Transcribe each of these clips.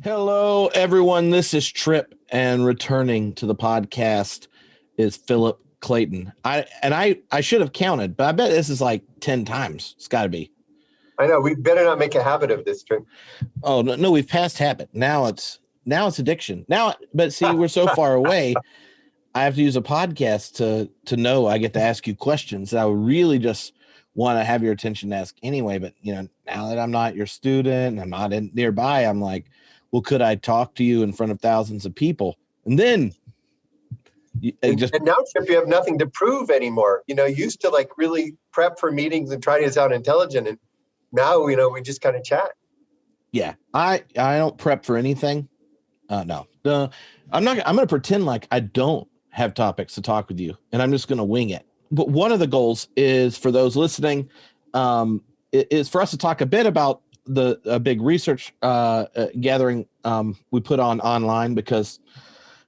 Hello, everyone. This is Tripp, and returning to the podcast is Philip Clayton. I should have counted, but I bet this is like 10 times. It's got to be. I know. We better not make a habit of this, Tripp. Oh no, we've passed habit. Now it's addiction. But see, we're so far away. I have to use a podcast to know I get to ask you questions that I would really just want to have your attention to ask anyway. But now that I'm not your student, I'm not nearby. I'm like, well, could I talk to you in front of thousands of people? And then and now, Tripp, you have nothing to prove anymore. You used to like really prep for meetings and try to sound intelligent, and now we just kind of chat. Yeah, I don't prep for anything. No, I'm not. I'm going to pretend like I don't have topics to talk with you, and I'm just going to wing it. But one of the goals is for those listening, is for us to talk a bit about the big research gathering we put on online, because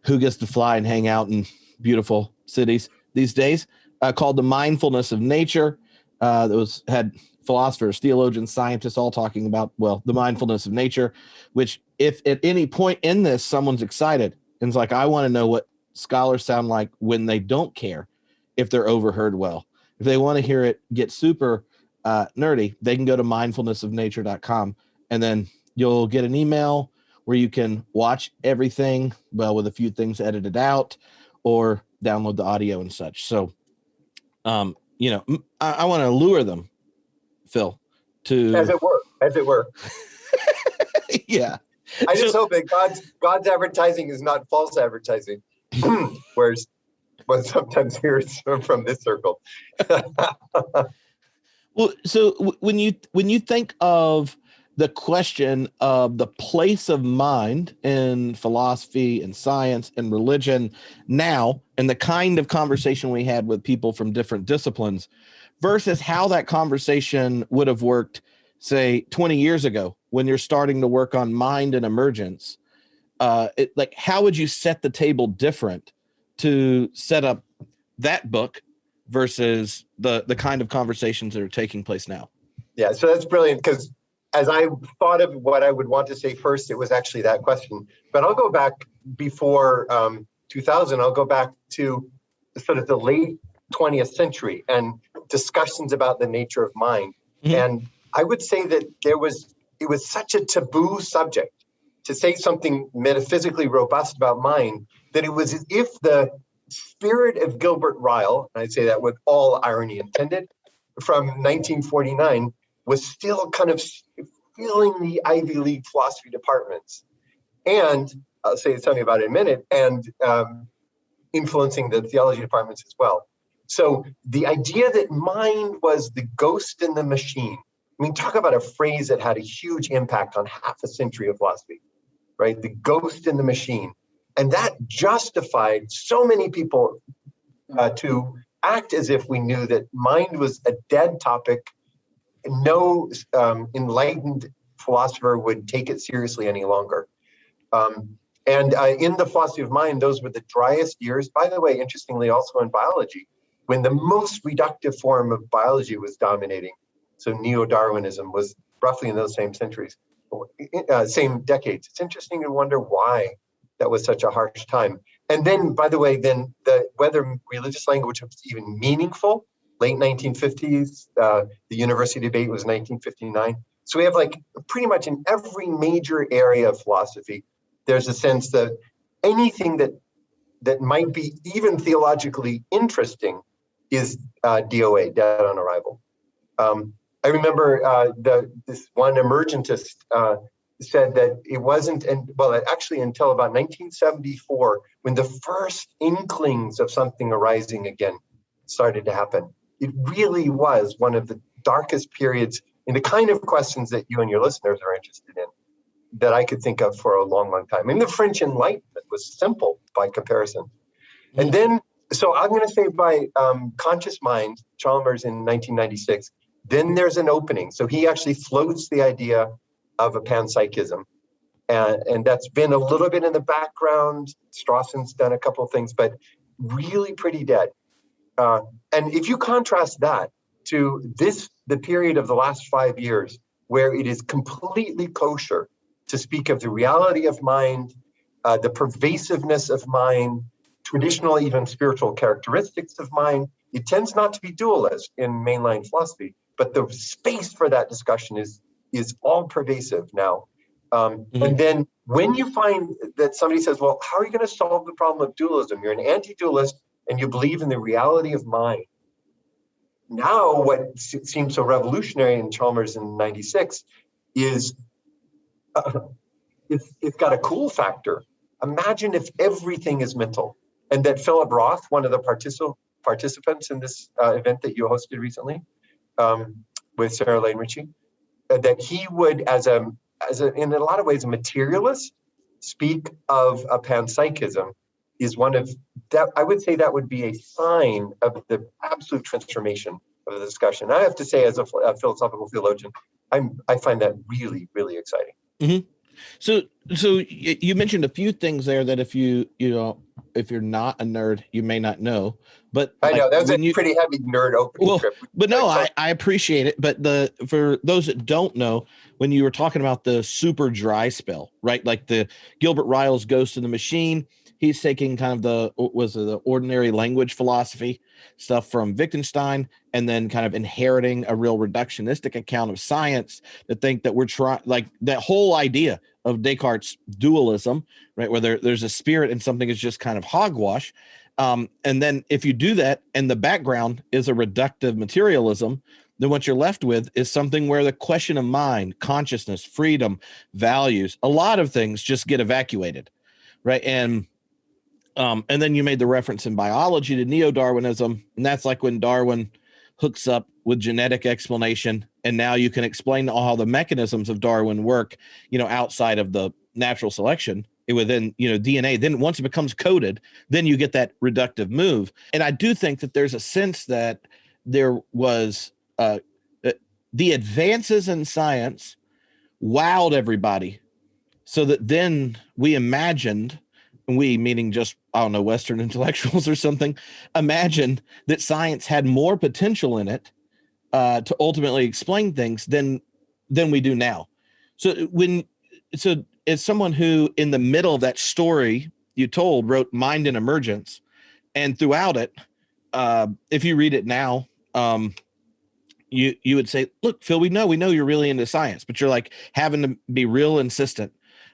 who gets to fly and hang out in beautiful cities these days, called the Mindfulness of Nature. That had philosophers, theologians, scientists all talking about, the mindfulness of nature, which if at any point in this someone's excited and is like, I want to know what scholars sound like when they don't care if they're overheard well. If they want to hear it get super nerdy, they can go to mindfulnessofnature.com, and then you'll get an email where you can watch everything, with a few things edited out, or download the audio and such. So, I want to lure them, Phil, to as it were. Yeah. I just hope that God's advertising is not false advertising. Whereas what sometimes hears from this circle. Well, so when you think of the question of the place of mind in philosophy and science and religion now, and the kind of conversation we had with people from different disciplines versus how that conversation would have worked, say, 20 years ago when you're starting to work on mind and emergence, how would you set the table different to set up that book versus the kind of conversations that are taking place now? Yeah, so that's brilliant, because as I thought of what I would want to say first, it was actually that question. But I'll go back before 2000. I'll go back to sort of the late 20th century and discussions about the nature of mind. Mm-hmm. And I would say that it was such a taboo subject to say something metaphysically robust about mind, that it was as if the spirit of Gilbert Ryle, and I say that with all irony intended, from 1949, was still kind of filling the Ivy League philosophy departments. And I'll say something about it in a minute, and influencing the theology departments as well. So the idea that mind was the ghost in the machine, I mean, talk about a phrase that had a huge impact on half a century of philosophy, right? The ghost in the machine. And that justified so many people to act as if we knew that mind was a dead topic. No enlightened philosopher would take it seriously any longer. And in the philosophy of mind, those were the driest years. By the way, interestingly, also in biology, when the most reductive form of biology was dominating. So neo-Darwinism was roughly in those same centuries, same decades. It's interesting to wonder why that was such a harsh time. And then, by the way, whether religious language was even meaningful, late 1950s, the university debate was 1959. So we have pretty much in every major area of philosophy, there's a sense that anything that might be even theologically interesting is DOA, dead on arrival. I remember this one emergentist said that it wasn't, actually until about 1974, when the first inklings of something arising again started to happen. It really was one of the darkest periods in the kind of questions that you and your listeners are interested in that I could think of for a long, long time. I mean, the French Enlightenment was simple by comparison. Mm-hmm. And then, so I'm going to say by Conscious Mind, Chalmers in 1996, then there's an opening. So he actually floats the idea of a panpsychism. And that's been a little bit in the background. Strawson's done a couple of things, but really pretty dead. And if you contrast that to the period of the last 5 years, where it is completely kosher to speak of the reality of mind, the pervasiveness of mind, traditional, even spiritual characteristics of mind. It tends not to be dualist in mainline philosophy, but the space for that discussion is all pervasive now. And then when you find that somebody says, well, how are you going to solve the problem of dualism? You're an anti-dualist and you believe in the reality of mind. Now, what seems so revolutionary in Chalmers in '96 is it's got a cool factor. Imagine if everything is mental, and that Philip Roth, one of the participants in this event that you hosted recently with Sarah Lane Ritchie, that he would, as a in a lot of ways a materialist, speak of a panpsychism is one of that. I would say that would be a sign of the absolute transformation of the discussion. I have to say, as a philosophical theologian, I find that really, really exciting. Mm-hmm. So you mentioned a few things there that if you're not a nerd, you may not know. But I know that was a pretty heavy nerd opening trip. But no, I appreciate it. But for those that don't know, when you were talking about the super dry spell, right? Like the Gilbert Ryle's Ghost in the Machine, he's taking kind of the ordinary language philosophy stuff from Wittgenstein, and then kind of inheriting a real reductionistic account of science to think that we're trying, like that whole idea of Descartes' dualism, right? Where there's a spirit and something is just kind of hogwash. And then if you do that and the background is a reductive materialism, then what you're left with is something where the question of mind, consciousness, freedom, values, a lot of things just get evacuated, right? And then you made the reference in biology to neo-Darwinism, and that's like when Darwin hooks up with genetic explanation, and now you can explain how the mechanisms of Darwin work, outside of the natural selection within, DNA. Then once it becomes coded, then you get that reductive move. And I do think that there's a sense that there was the advances in science wowed everybody, so that then we imagined, we meaning just, I don't know, Western intellectuals or something, imagined that science had more potential in it to ultimately explain things than we do now. So as someone who, in the middle of that story you told, wrote Mind and Emergence, and throughout it, if you read it now, you would say, look, Phil, we know you're really into science, but you're like having to be real insistent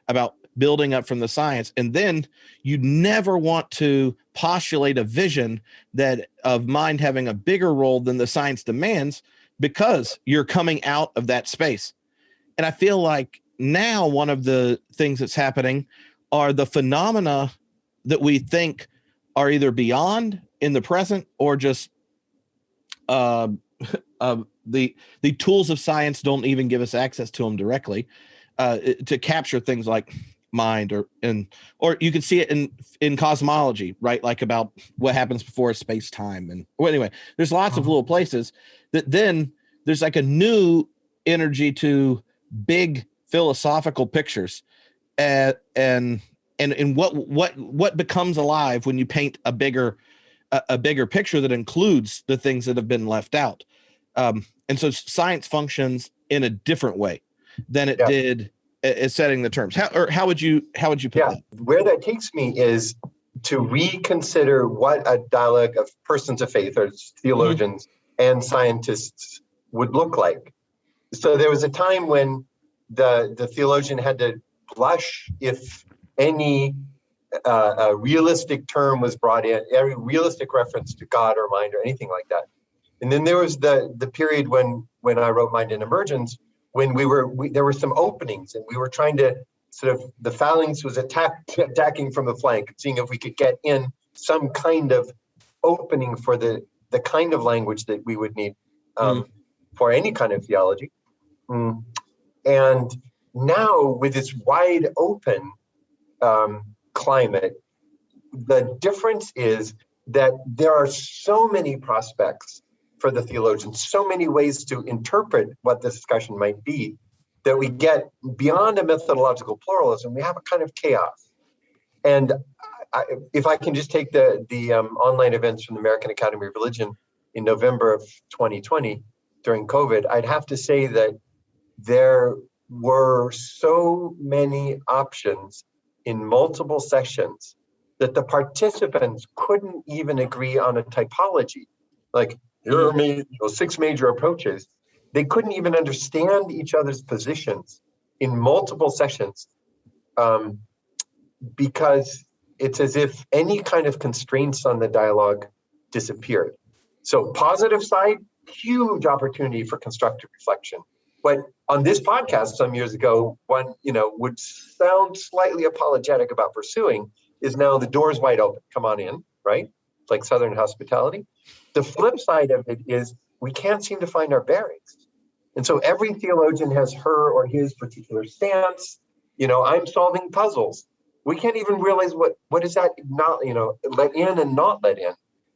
about building up from the science. And then you never want to postulate a vision that of mind having a bigger role than the science demands, because you're coming out of that space. And I feel like now one of the things that's happening are the phenomena that we think are either beyond in the present, or just the tools of science don't even give us access to them directly to capture things like mind, or you could see it in cosmology, right? Like about what happens before space-time. And anyway, there's lots of little places that then there's like a new energy to big philosophical pictures, and what becomes alive when you paint a bigger picture that includes the things that have been left out. And so science functions in a different way than it did at setting the terms. How would you put that? Where that takes me is to reconsider what a dialogue of persons of faith, or theologians and scientists, would look like. So there was a time when the theologian had to blush if any realistic term was brought in, every realistic reference to God or mind or anything like that. And then there was the period when I wrote Mind and Emergence, when there were some openings, and we were trying to sort of, the phalanx was attacking from the flank, seeing if we could get in some kind of opening for the kind of language that we would need for any kind of theology. And now, with this wide open climate, the difference is that there are so many prospects for the theologians, so many ways to interpret what the discussion might be, that we get beyond a methodological pluralism, we have a kind of chaos. And if I can just take the online events from the American Academy of Religion in November of 2020 during COVID, I'd have to say that there were so many options in multiple sessions that the participants couldn't even agree on a typology. Like, here are 6 major approaches. They couldn't even understand each other's positions in multiple sessions, because it's as if any kind of constraints on the dialogue disappeared. So positive side, huge opportunity for constructive reflection. But on this podcast some years ago, one, would sound slightly apologetic about pursuing is now the door's wide open. Come on in, right? It's like Southern hospitality. The flip side of it is we can't seem to find our bearings. And so every theologian has her or his particular stance. I'm solving puzzles. We can't even realize what is that not, let in and not let in.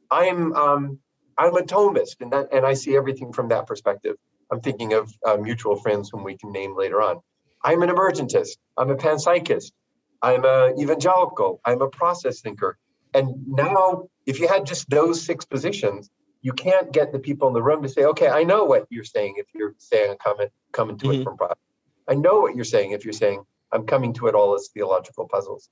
I'm a Thomist, and I see everything from that perspective. I'm thinking of mutual friends whom we can name later on. I'm an emergentist. I'm a panpsychist. I'm an evangelical. I'm a process thinker. And now, if you had just those 6 positions, you can't get the people in the room to say, okay, I know what you're saying if you're saying I'm coming to it from process. I know what you're saying if you're saying I'm coming to it all as theological puzzles.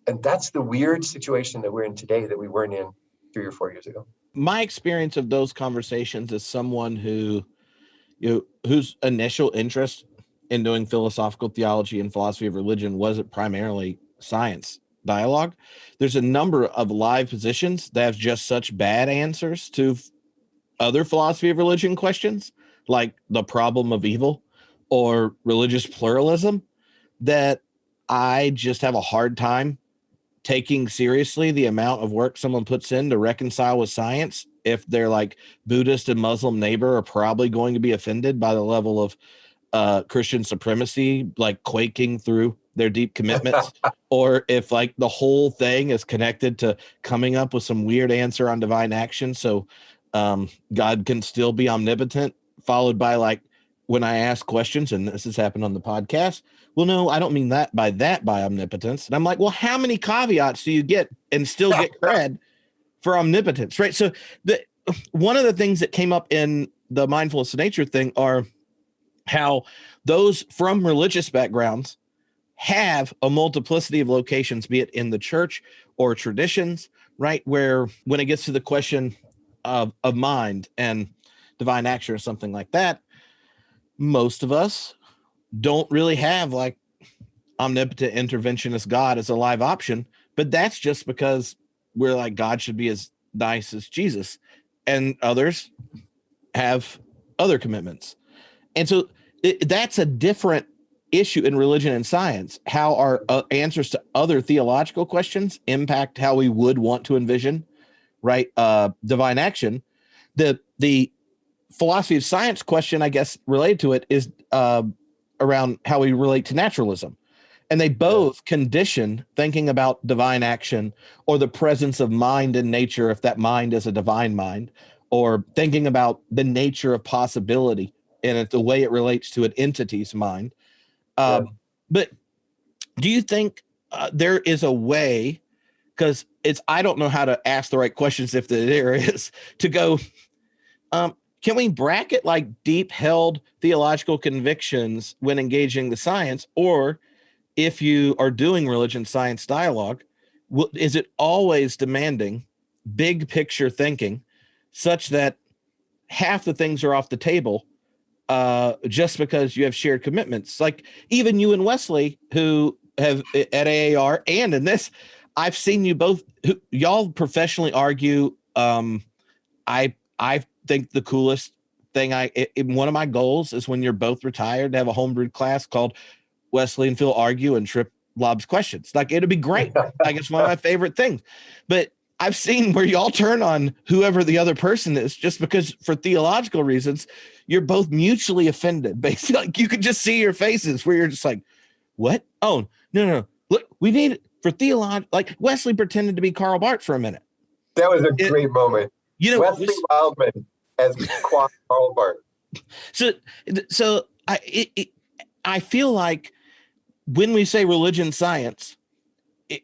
And that's the weird situation that we're in today that we weren't in 3 or 4 years ago. My experience of those conversations as someone whose initial interest in doing philosophical theology and philosophy of religion wasn't primarily science dialogue. There's a number of live positions that have just such bad answers to other philosophy of religion questions, like the problem of evil or religious pluralism, that I just have a hard time taking seriously the amount of work someone puts in to reconcile with science if their like Buddhist and Muslim neighbor are probably going to be offended by the level of Christian supremacy, like quaking through their deep commitments, or if like the whole thing is connected to coming up with some weird answer on divine action. So God can still be omnipotent, followed by like, when I ask questions, and this has happened on the podcast, well, no, I don't mean that by omnipotence. And I'm like, well, how many caveats do you get and still get cred for omnipotence, right? So one of the things that came up in the mindfulness of nature thing are how those from religious backgrounds have a multiplicity of locations, be it in the church or traditions, right? Where when it gets to the question of mind and divine action or something like that, most of us don't really have like omnipotent interventionist God as a live option, but that's just because we're like, God should be as nice as Jesus, and others have other commitments. And so that's a different issue in religion and science, how our answers to other theological questions impact how we would want to envision, right, divine action. The philosophy of science question, I guess, related to it is around how we relate to naturalism. And they both condition thinking about divine action or the presence of mind in nature, if that mind is a divine mind, or thinking about the nature of possibility and the way it relates to an entity's mind. But do you think there is a way, because I don't know how to ask the right questions if there is, to go, can we bracket like deep held theological convictions when engaging the science? Or if you are doing religion science dialogue, is it always demanding big picture thinking such that half the things are off the table just because you have shared commitments? Like even you and Wesley, who have at AAR and in this, I've seen you both, y'all professionally argue. I think the coolest thing one of my goals is when you're both retired to have a homebrewed class called Wesley and Phil Argue and Tripp lobs questions. Like it'd be great. Like it's one of my favorite things. But I've seen where y'all turn on whoever the other person is just because for theological reasons, you're both mutually offended. Basically, like you could just see your faces where you're just like, what? Oh, no. Look, we need for theology. Like Wesley pretended to be Karl Barth for a minute. That was a great moment. Wesley Wildman as Karl Barth. So I feel like when we say religion science,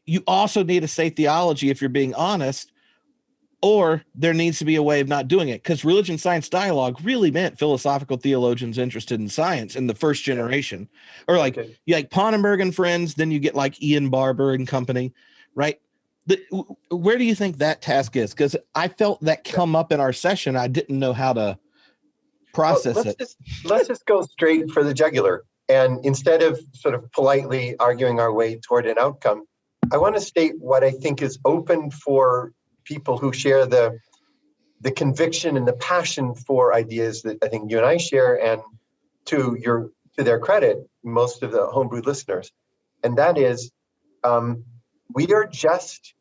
you also need to say theology if you're being honest, or there needs to be a way of not doing it, because religion science dialogue really meant philosophical theologians interested in science in the first generation, or like Ponnenberg and friends. Then you get like Ian Barber and company, right? Where do you think that task is? Because I felt that come up in our session. I didn't know how to process it. Let's just go straight for the jugular. And instead of sort of politely arguing our way toward an outcome, I want to state what I think is open for people who share the conviction and the passion for ideas that I think you and I share, and to their credit, most of the homebrewed listeners. And that is, we are just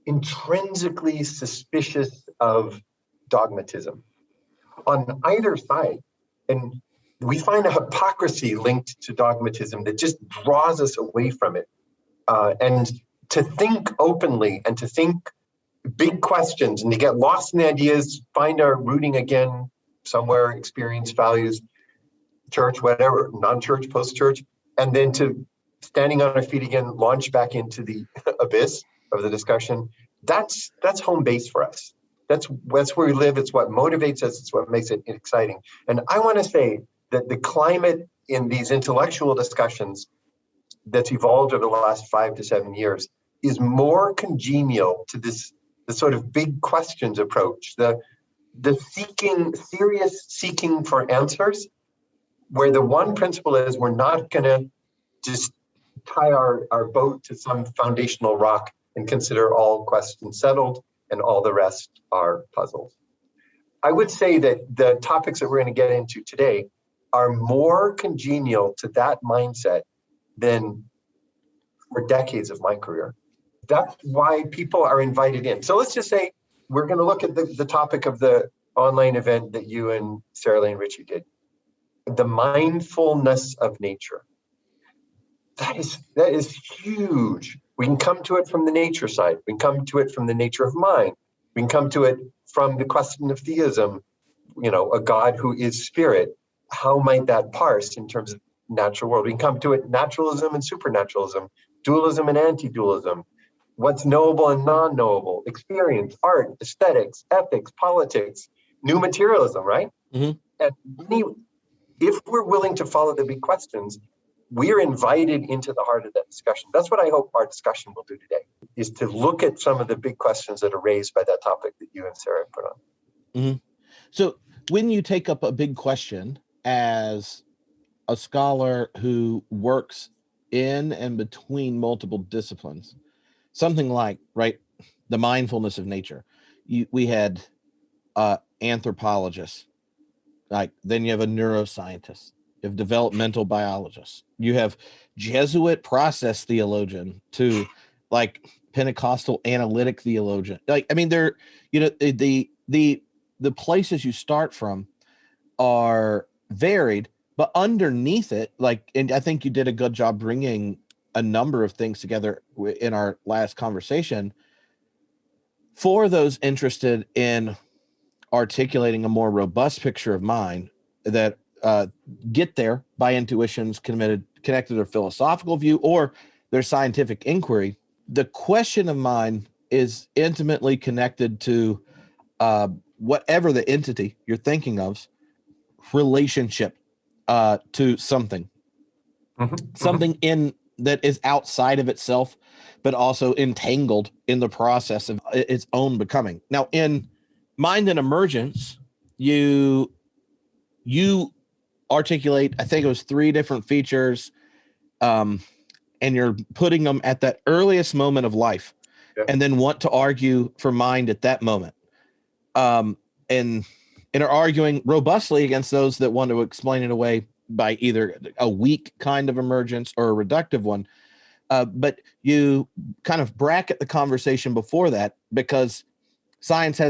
intrinsically suspicious of dogmatism on either side. And we find a hypocrisy linked to dogmatism that just draws us away from it. And to think openly and to think big questions and to get lost in the ideas, find our rooting again somewhere, experience, values, church, whatever, non-church, post-church, and then to standing on our feet again, launch back into the abyss of the discussion. That's home base for us. That's where we live. It's what motivates us. It's what makes it exciting. And I want to say that the climate in these intellectual discussions that's evolved over the last 5 to 7 years is more congenial to the sort of big questions approach, the serious seeking for answers, where the one principle is we're not going to just tie our boat to some foundational rock and consider all questions settled and all the rest are puzzles. I would say that the topics that we're going to get into today are more congenial to that mindset than for decades of my career. That's why people are invited in. So let's just say we're going to look at the topic of the online event that you and Sarah Lane Ritchie did, the mindfulness of nature. That is huge. We can come to it from the nature side. We can come to it from the nature of mind. We can come to it from the question of theism, a God who is spirit. How might that parse in terms of natural world? We can come to it naturalism and supernaturalism, dualism and anti-dualism, what's knowable and non-knowable, experience, art, aesthetics, ethics, politics, pneumaterialism, right? Mm-hmm. And if we're willing to follow the big questions, we're invited into the heart of that discussion. That's what I hope our discussion will do today, is to look at some of the big questions that are raised by that topic that you and Sarah put on. Mm-hmm. So when you take up a big question as a scholar who works in and between multiple disciplines, something like, right, the mindfulness of nature, we had anthropologists, then you have a neuroscientist, you have developmental biologists, you have Jesuit process theologian to like Pentecostal analytic theologian. They're, the places you start from are varied, but underneath it, and I think you did a good job bringing a number of things together in our last conversation for those interested in articulating a more robust picture of mind that get there by intuitions connected to their philosophical view or their scientific inquiry. The question of mind is intimately connected to whatever the entity you're thinking of relationship to something, something in that is outside of itself, but also entangled in the process of its own becoming. Now, in Mind and Emergence, you articulate, I think it was 3 different features, and you're putting them at that earliest moment of life, and then want to argue for mind at that moment, and are arguing robustly against those that want to explain it away by either a weak kind of emergence or a reductive one. But you kind of bracket the conversation before that, because science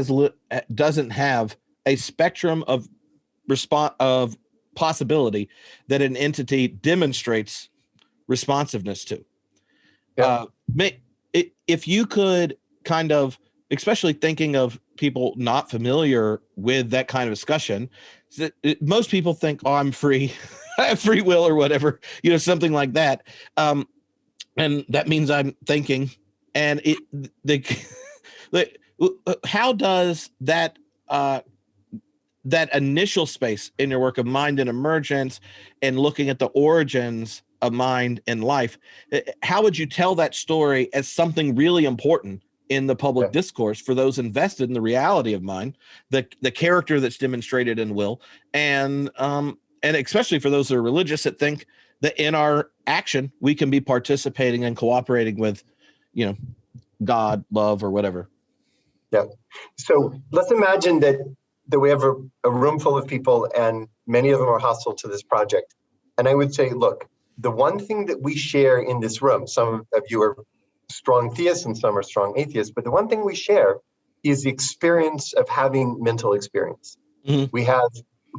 doesn't have a spectrum of possibility that an entity demonstrates responsiveness to. If you could kind of, especially thinking of people not familiar with that kind of discussion, most people think, oh, I'm free, I have free will or whatever, something like that. And that means I'm thinking, and how does that that initial space in your work of mind and emergence and looking at the origins of mind and life, how would you tell that story as something really important in the public discourse for those invested in the reality of mind, the character that's demonstrated in will, and especially for those that are religious that think that in our action we can be participating and cooperating with, God, love, or whatever. Yeah. So let's imagine that we have a room full of people and many of them are hostile to this project. And I would say, look, the one thing that we share in this room, some of you are strong theists and some are strong atheists, but the one thing we share is the experience of having mental experience. Mm-hmm. We have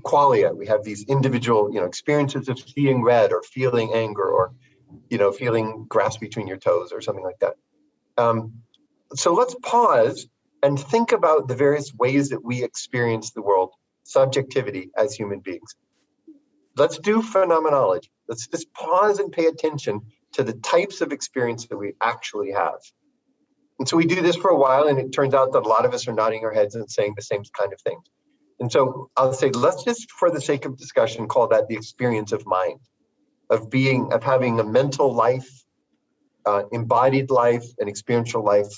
qualia, we have these individual, experiences of seeing red or feeling anger or, feeling grass between your toes or something like that. So let's pause and think about the various ways that we experience the world, subjectivity as human beings. Let's do phenomenology. Let's just pause and pay attention to the types of experience that we actually have. And so we do this for a while, and it turns out that a lot of us are nodding our heads and saying the same kind of things. And so I'll say, let's just, for the sake of discussion, call that the experience of mind, of having a mental life, embodied life, and experiential life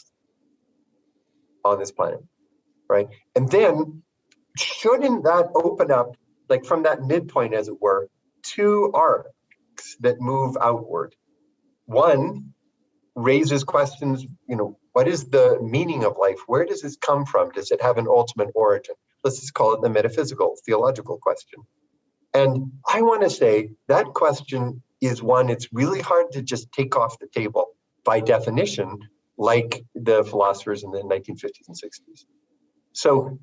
on this planet, right? And then shouldn't that open up, like from that midpoint, as it were, two arcs that move outward? One raises questions, what is the meaning of life? Where does this come from? Does it have an ultimate origin? Let's just call it the metaphysical, theological question. And I want to say that question is one it's really hard to just take off the table by definition, like the philosophers in the 1950s and 60s. So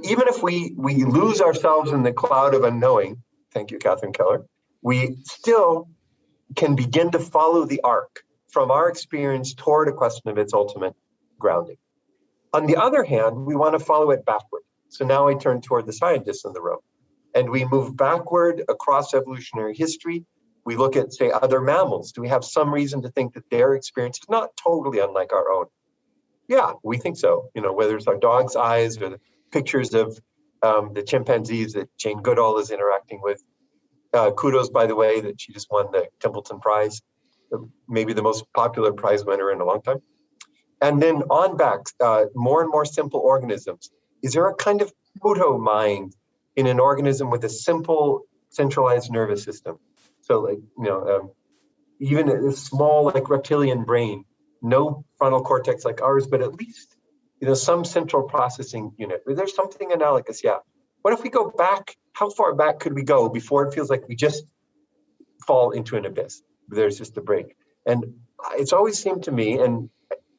even if we lose ourselves in the cloud of unknowing, thank you, Catherine Keller, we still can begin to follow the arc from our experience toward a question of its ultimate grounding. On the other hand, we want to follow it backward. So now I turn toward the scientists in the room, and we move backward across evolutionary history. We look at, say, other mammals. Do we have some reason to think that their experience is not totally unlike our own? Yeah, we think so. Whether it's our dog's eyes or the pictures of the chimpanzees that Jane Goodall is interacting with. Kudos, by the way, that she just won the Templeton Prize, maybe the most popular prize winner in a long time. And then on back, more and more simple organisms. Is there a kind of proto-mind in an organism with a simple centralized nervous system? So even a small reptilian brain, no frontal cortex like ours, but at least some central processing unit. There's something analogous, yeah. What if we go back? How far back could we go before it feels like we just fall into an abyss? There's just a break. And it's always seemed to me, and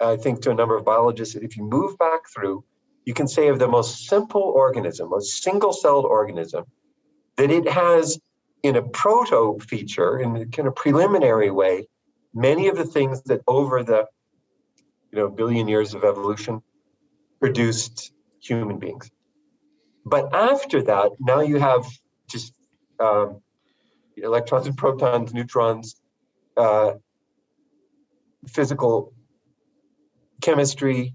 I think to a number of biologists, that if you move back through, you can say of the most simple organism, a single-celled organism, that it has in a proto feature, in a kind of preliminary way, many of the things that over the billion years of evolution produced human beings. But after that, now you have just electrons and protons, neutrons, physical chemistry,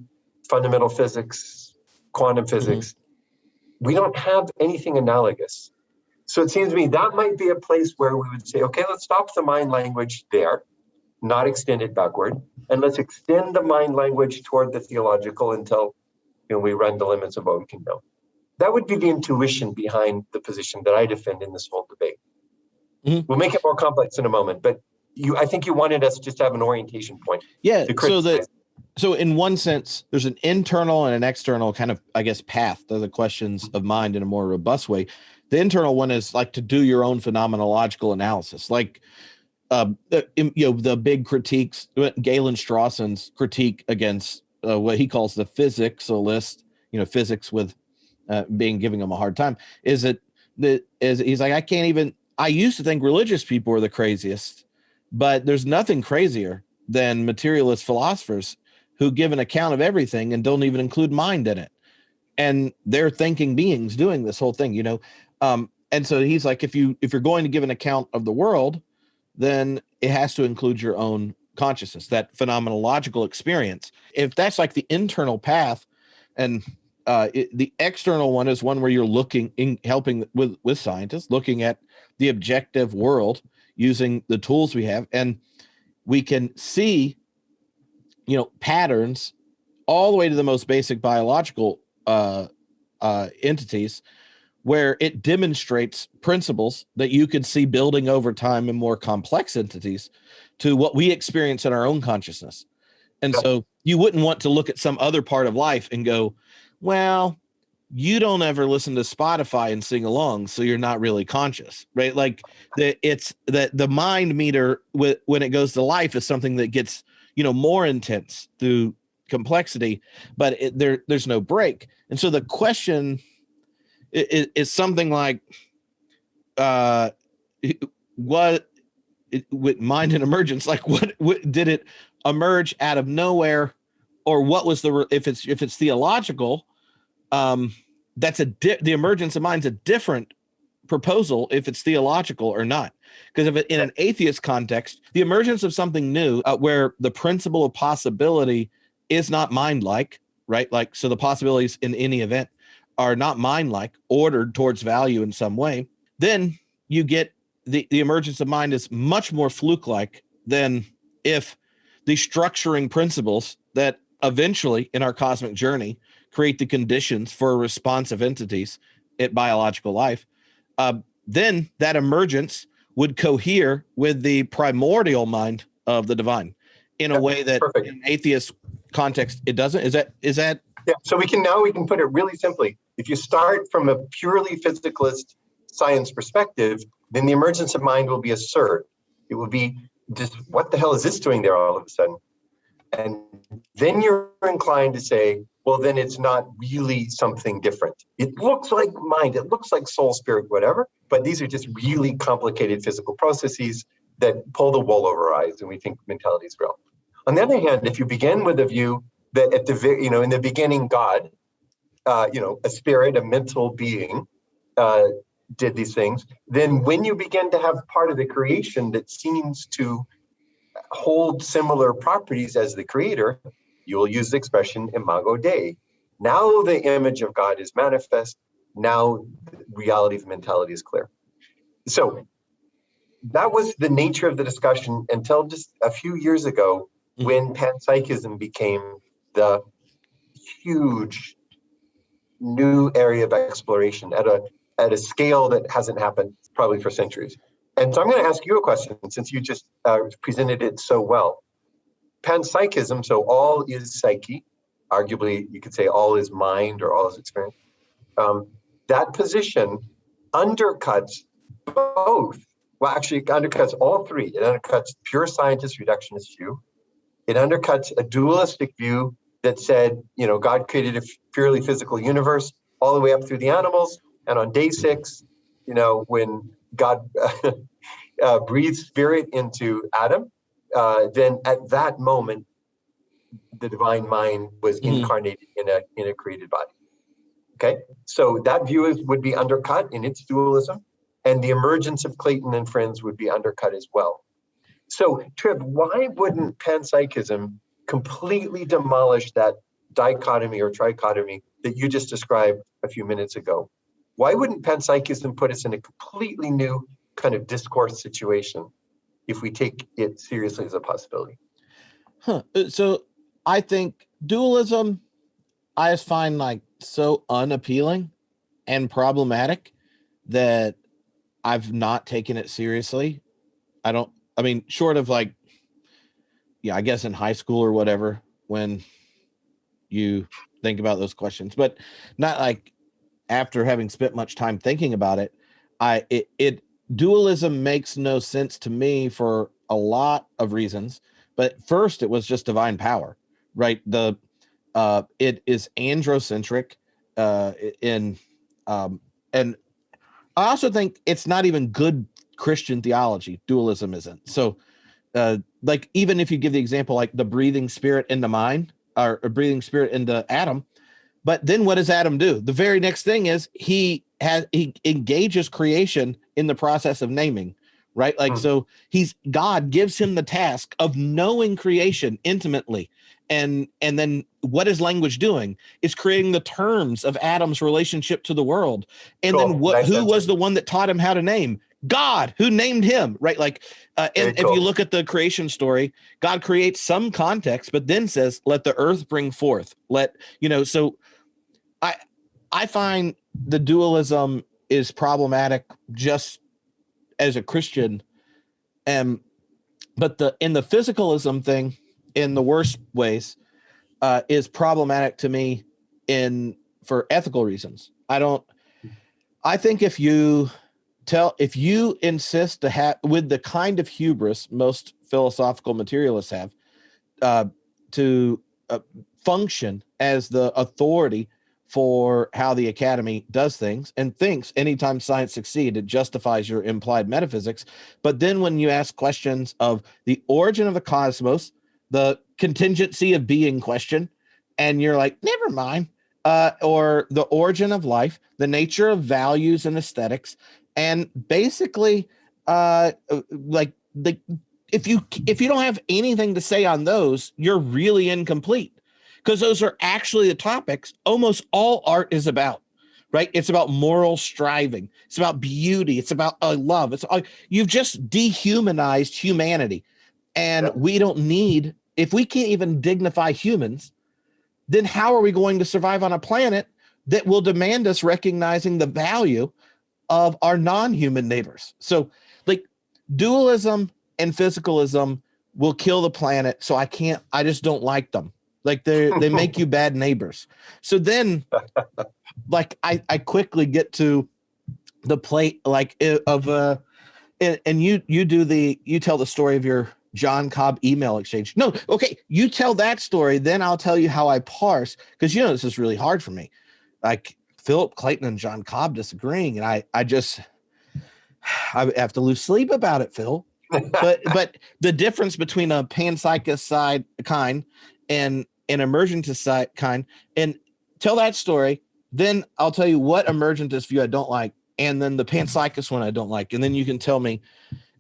fundamental physics, quantum physics. Mm-hmm. We don't have anything analogous. So it seems to me that might be a place where we would say, okay, let's stop the mind language there, not extend it backward, and let's extend the mind language toward the theological until we run the limits of what we can know. That would be the intuition behind the position that I defend in this whole debate. Mm-hmm. We'll make it more complex in a moment, but I think you wanted us just to have an orientation point. Yeah, so in one sense, there's an internal and an external kind of, I guess, path to the questions of mind in a more robust way. The internal one is like to do your own phenomenological analysis, like the big critiques, Galen Strawson's critique against what he calls the physicalist, physics with giving him a hard time, is that he's like, I used to think religious people were the craziest, but there's nothing crazier than materialist philosophers who give an account of everything and don't even include mind in it. And they're thinking beings doing this whole thing, and so he's like, if you're going to give an account of the world, then it has to include your own consciousness, that phenomenological experience. If that's like the internal path, And the external one is one where you're helping with scientists, looking at the objective world using the tools we have, and we can see, patterns all the way to the most basic biological entities, where it demonstrates principles that you could see building over time in more complex entities to what we experience in our own consciousness. And so you wouldn't want to look at some other part of life and go, well, you don't ever listen to Spotify and sing along, so you're not really conscious, right? Like the mind meter when it goes to life is something that gets, more intense through complexity, but there's no break. And so the question is something like, what with mind and emergence, like what did it emerge out of nowhere, or what was if it's theological, that's the emergence of mind's a different proposal if it's theological or not. Because if in an atheist context, the emergence of something new, where the principle of possibility is not mind-like, right? Like, so the possibilities in any event are not mind-like, ordered towards value in some way, then you get the emergence of mind is much more fluke-like than if the structuring principles that eventually in our cosmic journey create the conditions for responsive entities at biological life, then that emergence would cohere with the primordial mind of the divine in a way that in an atheist context it doesn't. Is that? Yeah. So we can put it really simply. If you start from a purely physicalist science perspective, then the emergence of mind will be absurd. It will be just, what the hell is this doing there all of a sudden? And then you're inclined to say, well, then it's not really something different. It looks like mind, it looks like soul, spirit, whatever, but these are just really complicated physical processes that pull the wool over our eyes, and we think mentality is real. On the other hand, if you begin with a view that at the in the beginning, God, a spirit, a mental being, did these things, then when you begin to have part of the creation that seems to hold similar properties as the creator, you will use the expression imago Dei. Now the image of God is manifest. Now the reality of mentality is clear. So that was the nature of the discussion until just a few years ago, when panpsychism became the huge new area of exploration at a scale that hasn't happened probably for centuries. And so I'm going to ask you a question, since you just presented it so well. Panpsychism, so all is psyche, arguably you could say all is mind or all is experience. That position undercuts both. Well, actually, it undercuts all three. It undercuts pure scientist reductionist view. It undercuts a dualistic view that said, God created a purely physical universe all the way up through the animals. And on day 6, when God breathed spirit into Adam, then at that moment, the divine mind was incarnated in a created body. Okay, so that view would be undercut in its dualism, and the emergence of Clayton and friends would be undercut as well. So, Tripp, why wouldn't panpsychism completely demolish that dichotomy or trichotomy that you just described a few minutes ago? Why wouldn't panpsychism put us in a completely new kind of discourse situation if we take it seriously as a possibility? So I think dualism, I just find like so unappealing and problematic that I've not taken it seriously. Short of like, I guess in high school or whatever, when you think about those questions, but not like after having spent much time thinking about it. Dualism makes no sense to me for a lot of reasons. But first, it was just divine power, right? It is androcentric, and I also think it's not even good Christian theology. Dualism isn't. So, like, even if you give the example, like the breathing spirit into mind, or breathing spirit into Adam, but then what does Adam do? The very next thing is he engages creation in the process of naming. Right. Like, so God gives him the task of knowing creation intimately and then what is language doing? It's creating the terms of Adam's relationship to the world. And Cool. then Nice who answer. was the one that taught him how to name? God, who named him, right? Like, and if you look at the creation story, God creates some context, but then says, let the earth bring forth. So I find the dualism is problematic just as a Christian. But in the physicalism thing, in the worst ways, is problematic to me for ethical reasons. I think if you insist to have, with the kind of hubris most philosophical materialists have, to function as the authority for how the academy does things, and thinks anytime science succeeds, it justifies your implied metaphysics. But then when you ask questions of the origin of the cosmos, the contingency of being question, and you're like, never mind, or the origin of life, the nature of values and aesthetics, and basically, if you don't have anything to say on those, you're really incomplete, because those are actually the topics almost all art is about, right? It's about moral striving. It's about beauty. It's about love. You've just dehumanized humanity, and we don't need. If we can't even dignify humans, then how are we going to survive on a planet that will demand us recognizing the value of our non-human neighbors? So, like, dualism and physicalism will kill the planet. So I just don't like them. Like, they make you bad neighbors. So then, like, I quickly get to the plate, like, and you tell the story of your John Cobb email exchange. No, okay, you tell that story, then I'll tell you how I parse, because this is really hard for me. Like, Philip, Clayton, and John Cobb disagreeing, and I have to lose sleep about it, Phil. But the difference between a panpsychist side kind and an emergentist side kind, and tell that story, then I'll tell you what emergentist view I don't like, and then the panpsychist one I don't like, and then you can tell me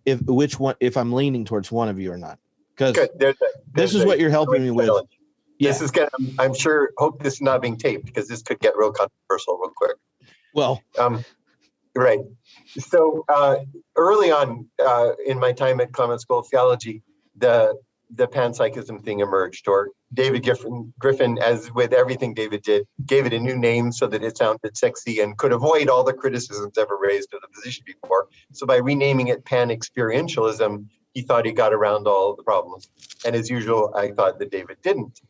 if I'm leaning towards one of you or not. Because this is what you're helping me with. Yeah. This is I'm sure, hope this is not being taped, because this could get real controversial real quick. Well, right. So early on in my time at Clement School of Theology, the panpsychism thing emerged, or David Griffin, as with everything David did, gave it a new name so that it sounded sexy and could avoid all the criticisms ever raised of the position before. So by renaming it pan-experientialism, he thought he got around all of the problems. And as usual, I thought that David didn't.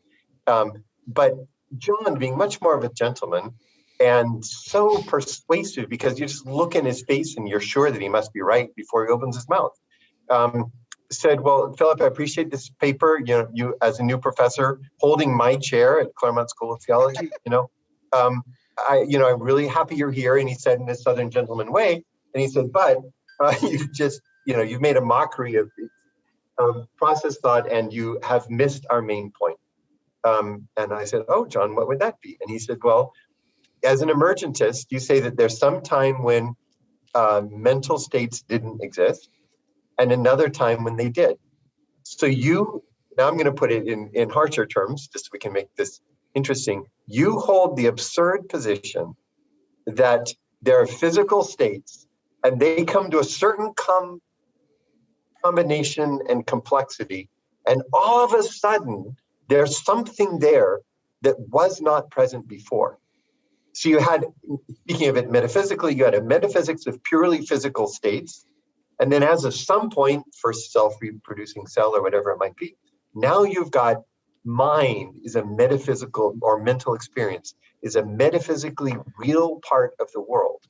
But John, being much more of a gentleman and so persuasive, because you just look in his face and you're sure that he must be right before he opens his mouth, said, well, Philip, I appreciate this paper, you as a new professor holding my chair at Claremont School of Theology, I'm really happy you're here. And he said in this Southern gentleman way, and he said, but you've made a mockery of process thought, and you have missed our main point. And I said, oh, John, what would that be? And he said, well, as an emergentist, you say that there's some time when mental states didn't exist, and another time when they did. So now I'm going to put it in harsher terms, just so we can make this interesting. You hold the absurd position that there are physical states, and they come to a certain combination and complexity, and all of a sudden, there's something there that was not present before. So you had, speaking of it metaphysically, you had a metaphysics of purely physical states. And then as of some point, for self-reproducing cell or whatever it might be, now you've got mind is a metaphysical, or mental experience is a metaphysically real part of the world.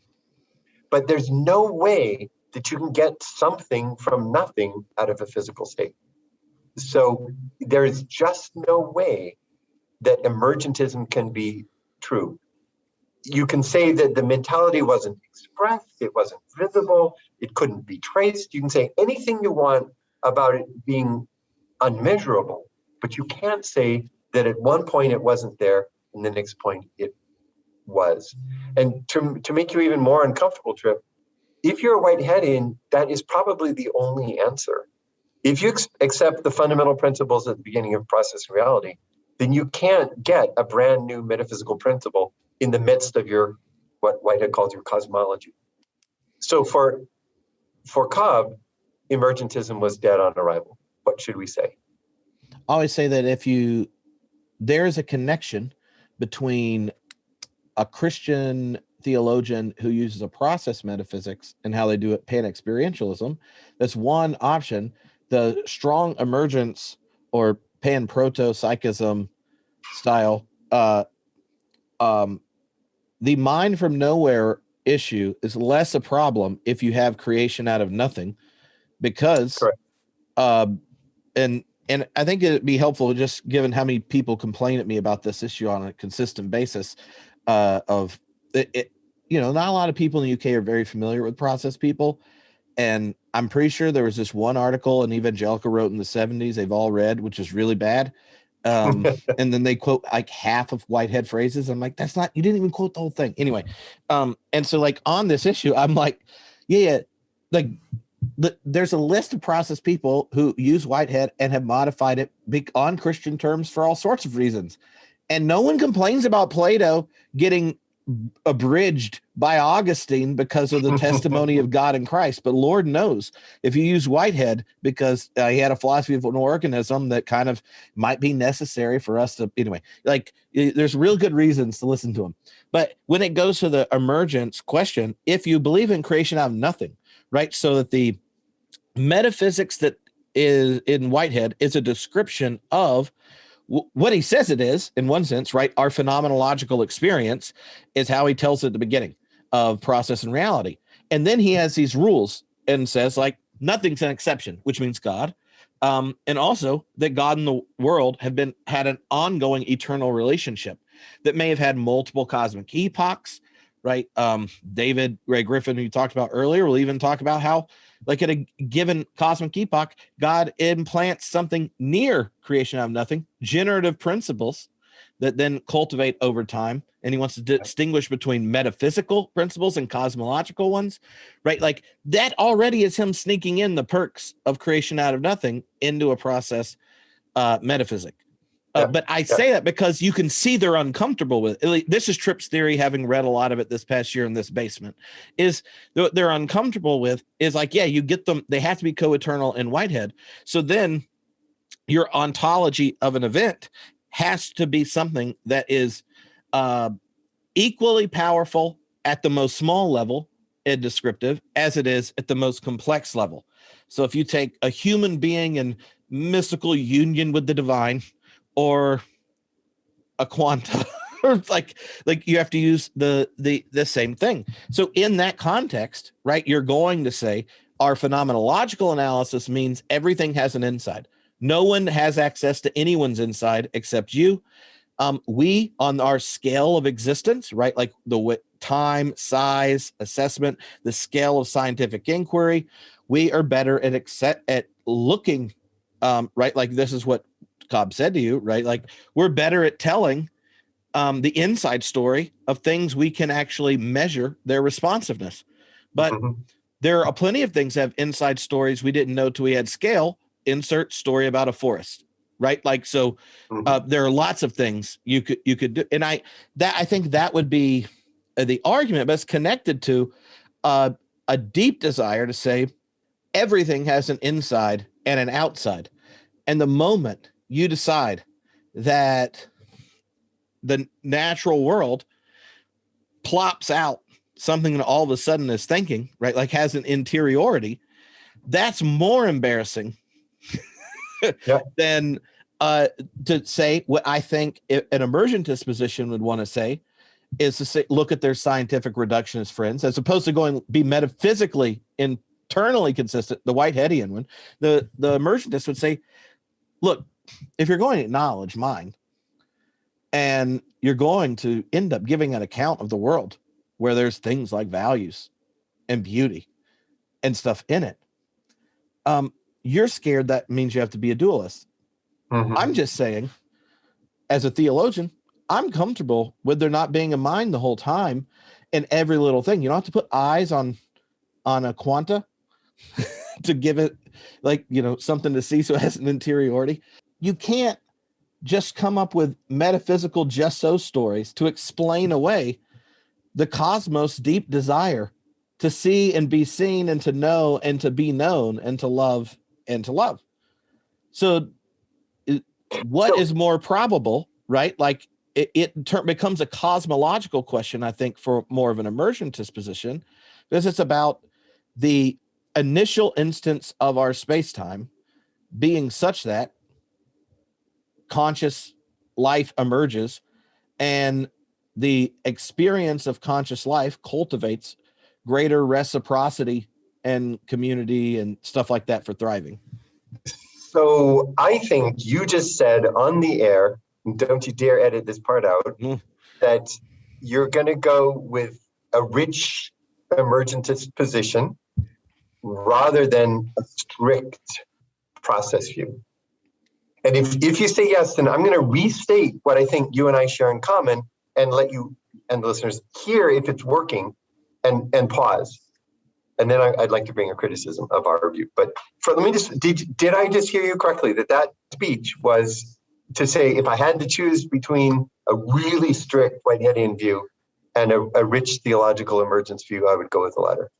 But there's no way that you can get something from nothing out of a physical state. So there's just no way that emergentism can be true. You can say that the mentality wasn't expressed, it wasn't visible, it couldn't be traced. You can say anything you want about it being unmeasurable, but you can't say that at one point it wasn't there and the next point it was. And to make you even more uncomfortable, Tripp, if you're a Whiteheadian, that is probably the only answer. If you accept the fundamental principles at the beginning of process reality, then you can't get a brand new metaphysical principle in the midst of your, what Whitehead calls your cosmology. So for Cobb, emergentism was dead on arrival. What should we say? I always say that there's a connection between a Christian theologian who uses a process metaphysics and how they do it, pan-experientialism. That's one option. The strong emergence or pan-proto-psychism style, the mind from nowhere issue is less a problem if you have creation out of nothing, because and I think it'd be helpful, just given how many people complain at me about this issue on a consistent basis, of it, not a lot of people in the UK are very familiar with process people. And I'm pretty sure there was this one article an evangelical wrote in the 70s they've all read, which is really bad. And then they quote like half of Whitehead phrases. I'm like, that's not, you didn't even quote the whole thing. Anyway. And so like on this issue, I'm like, like there's a list of process people who use Whitehead and have modified it on Christian terms for all sorts of reasons. And no one complains about Plato getting abridged by Augustine because of the testimony of God in Christ. But Lord knows, if you use Whitehead because he had a philosophy of an organism that kind of might be necessary for us to, anyway, like there's real good reasons to listen to him. But when it goes to the emergence question, if you believe in creation out of nothing, right? So that the metaphysics that is in Whitehead is a description of what he says it is, in one sense, right? Our phenomenological experience is how he tells at the beginning of process and reality. And then he has these rules and says like nothing's an exception, which means God. And also that God and the world had an ongoing eternal relationship that may have had multiple cosmic epochs, right? David Ray Griffin, who you talked about earlier, will even talk about how like at a given cosmic epoch, God implants something near creation out of nothing, generative principles that then cultivate over time. And he wants to distinguish between metaphysical principles and cosmological ones, right? Like that already is him sneaking in the perks of creation out of nothing into a process metaphysic. But I say that because you can see they're uncomfortable with it. This is Tripp's theory, having read a lot of it this past year in this basement, is what they're uncomfortable with is like, you get them, they have to be co-eternal in Whitehead. So then your ontology of an event has to be something that is equally powerful at the most small level and descriptive as it is at the most complex level. So if you take a human being in mystical union with the divine, or a quanta, or like you have to use the same thing. So in that context, right, you're going to say our phenomenological analysis means everything has an inside. No one has access to anyone's inside except you. We, on our scale of existence, right, like the time, size, assessment, the scale of scientific inquiry, we are better at looking, right, like this is what Cobb said to you, right? Like we're better at telling the inside story of things we can actually measure their responsiveness. But there are plenty of things that have inside stories we didn't know till we had scale. Insert story about a forest, right? Like, so there are lots of things you could do. And I think that would be the argument, but it's connected to a deep desire to say everything has an inside and an outside. And the moment you decide that the natural world plops out something that all of a sudden is thinking, right, like has an interiority, that's more embarrassing than to say what I think an emergentist position would want to say is to say, look at their scientific reductionist friends, as opposed to be metaphysically internally consistent, the Whiteheadian one. The emergentist would say, look, if you're going to acknowledge mind and you're going to end up giving an account of the world where there's things like values and beauty and stuff in it, you're scared that means you have to be a dualist. I'm just saying, as a theologian, I'm comfortable with there not being a mind the whole time in every little thing. You don't have to put eyes on a quanta to give it, like, something to see so it has an interiority. You can't just come up with metaphysical just so stories to explain away the cosmos' deep desire to see and be seen and to know and to be known and to love and to love. So what is more probable, right? Like it becomes a cosmological question, I think, for more of an emergentist position, because it's about the initial instance of our space-time being such that conscious life emerges, and the experience of conscious life cultivates greater reciprocity and community and stuff like that for thriving. So I think you just said on the air, don't you dare edit this part out, that you're going to go with a rich emergentist position rather than a strict process view. And if you say yes, then I'm going to restate what I think you and I share in common and let you and the listeners hear if it's working and pause. And then I'd like to bring a criticism of our view. But let me just, did I just hear you correctly that speech was to say if I had to choose between a really strict Whiteheadian view and a rich theological emergence view, I would go with the latter?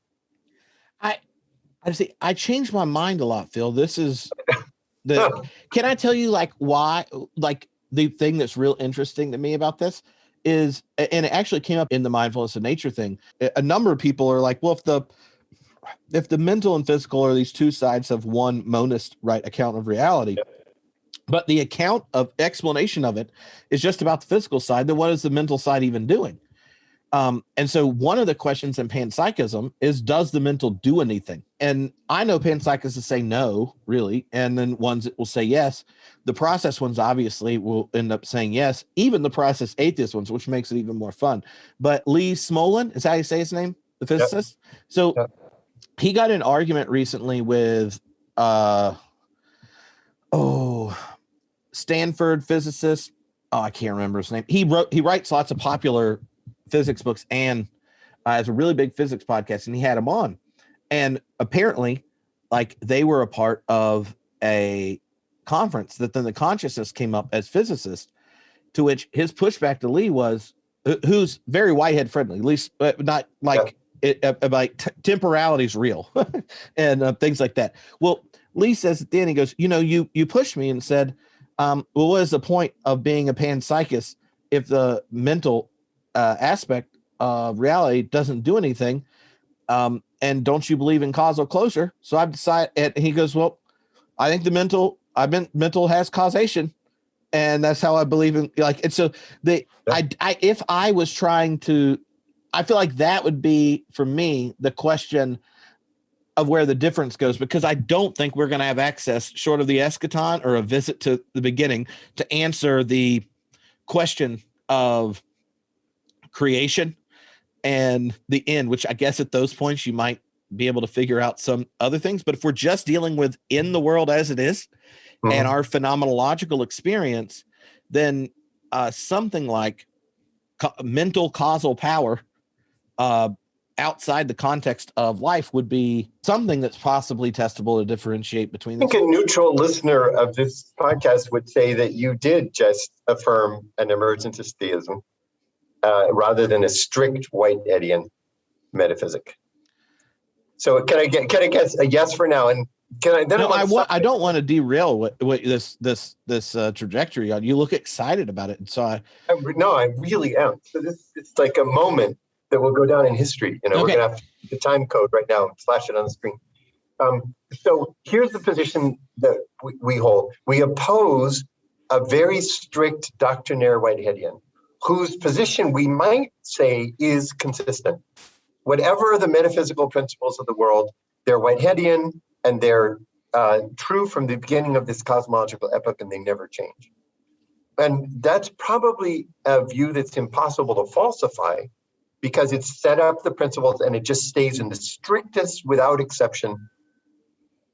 I changed my mind a lot, Phil. This is can I tell you why, the thing that's real interesting to me about this is, and it actually came up in the mindfulness of nature thing. A number of people are like, well, if the mental and physical are these two sides of one monist, right, account of reality, but the account of explanation of it is just about the physical side, then what is the mental side even doing? And so one of the questions in panpsychism is, does the mental do anything? And I know panpsychists say no, really, and then ones that will say yes. The process ones obviously will end up saying yes, even the process atheist ones, which makes it even more fun. But Lee Smolin, is that how you say his name? The physicist? Yep. So he got in an argument recently with Stanford physicist. Oh, I can't remember his name. He writes lots of popular physics books and has a really big physics podcast, and he had him on. And apparently, they were a part of a conference that then the consciousness came up as physicists, to which his pushback to Lee was, who's very Whitehead friendly, at least not like temporality is real and things like that. Well, Lee says at the end, he goes, you pushed me and said, well, what is the point of being a panpsychist if the mental aspect of reality doesn't do anything? And don't you believe in causal closure? So I've decided, and he goes, well, I think mental has causation, and that's how I believe in, and so if I was trying to, I feel like that would be, for me, the question of where the difference goes, because I don't think we're going to have access, short of the eschaton or a visit to the beginning, to answer the question of creation and the end, which I guess at those points you might be able to figure out some other things. But if we're just dealing with in the world as it is, and our phenomenological experience, then something like mental causal power outside the context of life would be something that's possibly testable to differentiate between the two. I think a neutral listener of this podcast would say that you did just affirm an emergentist theism rather than a strict Whiteheadian metaphysic. So can I guess a yes for now? And can I then? No, I don't want to derail what this trajectory on. You look excited about it, and so I really am. So it's like a moment that will go down in history. We're going to have the time code right now and flash it on the screen. So here's the position that we hold. We oppose a very strict doctrinaire Whiteheadian, whose position we might say is consistent. Whatever the metaphysical principles of the world, they're Whiteheadian and they're true from the beginning of this cosmological epoch, and they never change. And that's probably a view that's impossible to falsify, because it's set up the principles and it just stays in the strictest, without exception,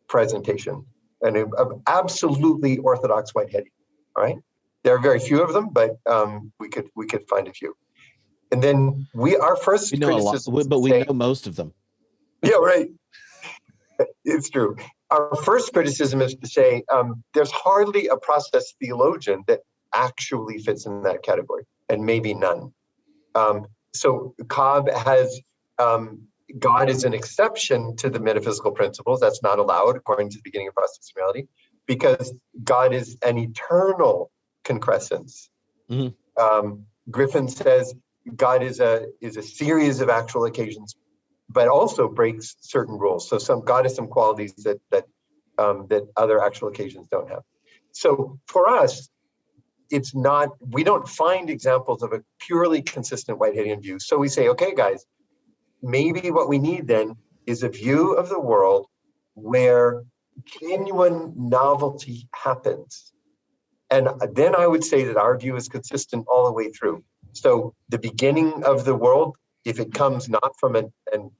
presentation, and of absolutely orthodox Whiteheadian. All right, there are very few of them, but we could find a few. And then our first criticism, but we know most of them. Yeah, right. It's true. Our first criticism is to say there's hardly a process theologian that actually fits in that category, and maybe none. So Cobb has God is an exception to the metaphysical principles. That's not allowed according to the beginning of process reality, because God is an eternal concrescence. Griffin says God is a series of actual occasions, but also breaks certain rules. So God has some qualities that other actual occasions don't have. So for us, it's not, we don't find examples of a purely consistent Whiteheadian view. So we say, okay, guys, maybe what we need then is a view of the world where genuine novelty happens. And then I would say that our view is consistent all the way through. So the beginning of the world, if it comes not from a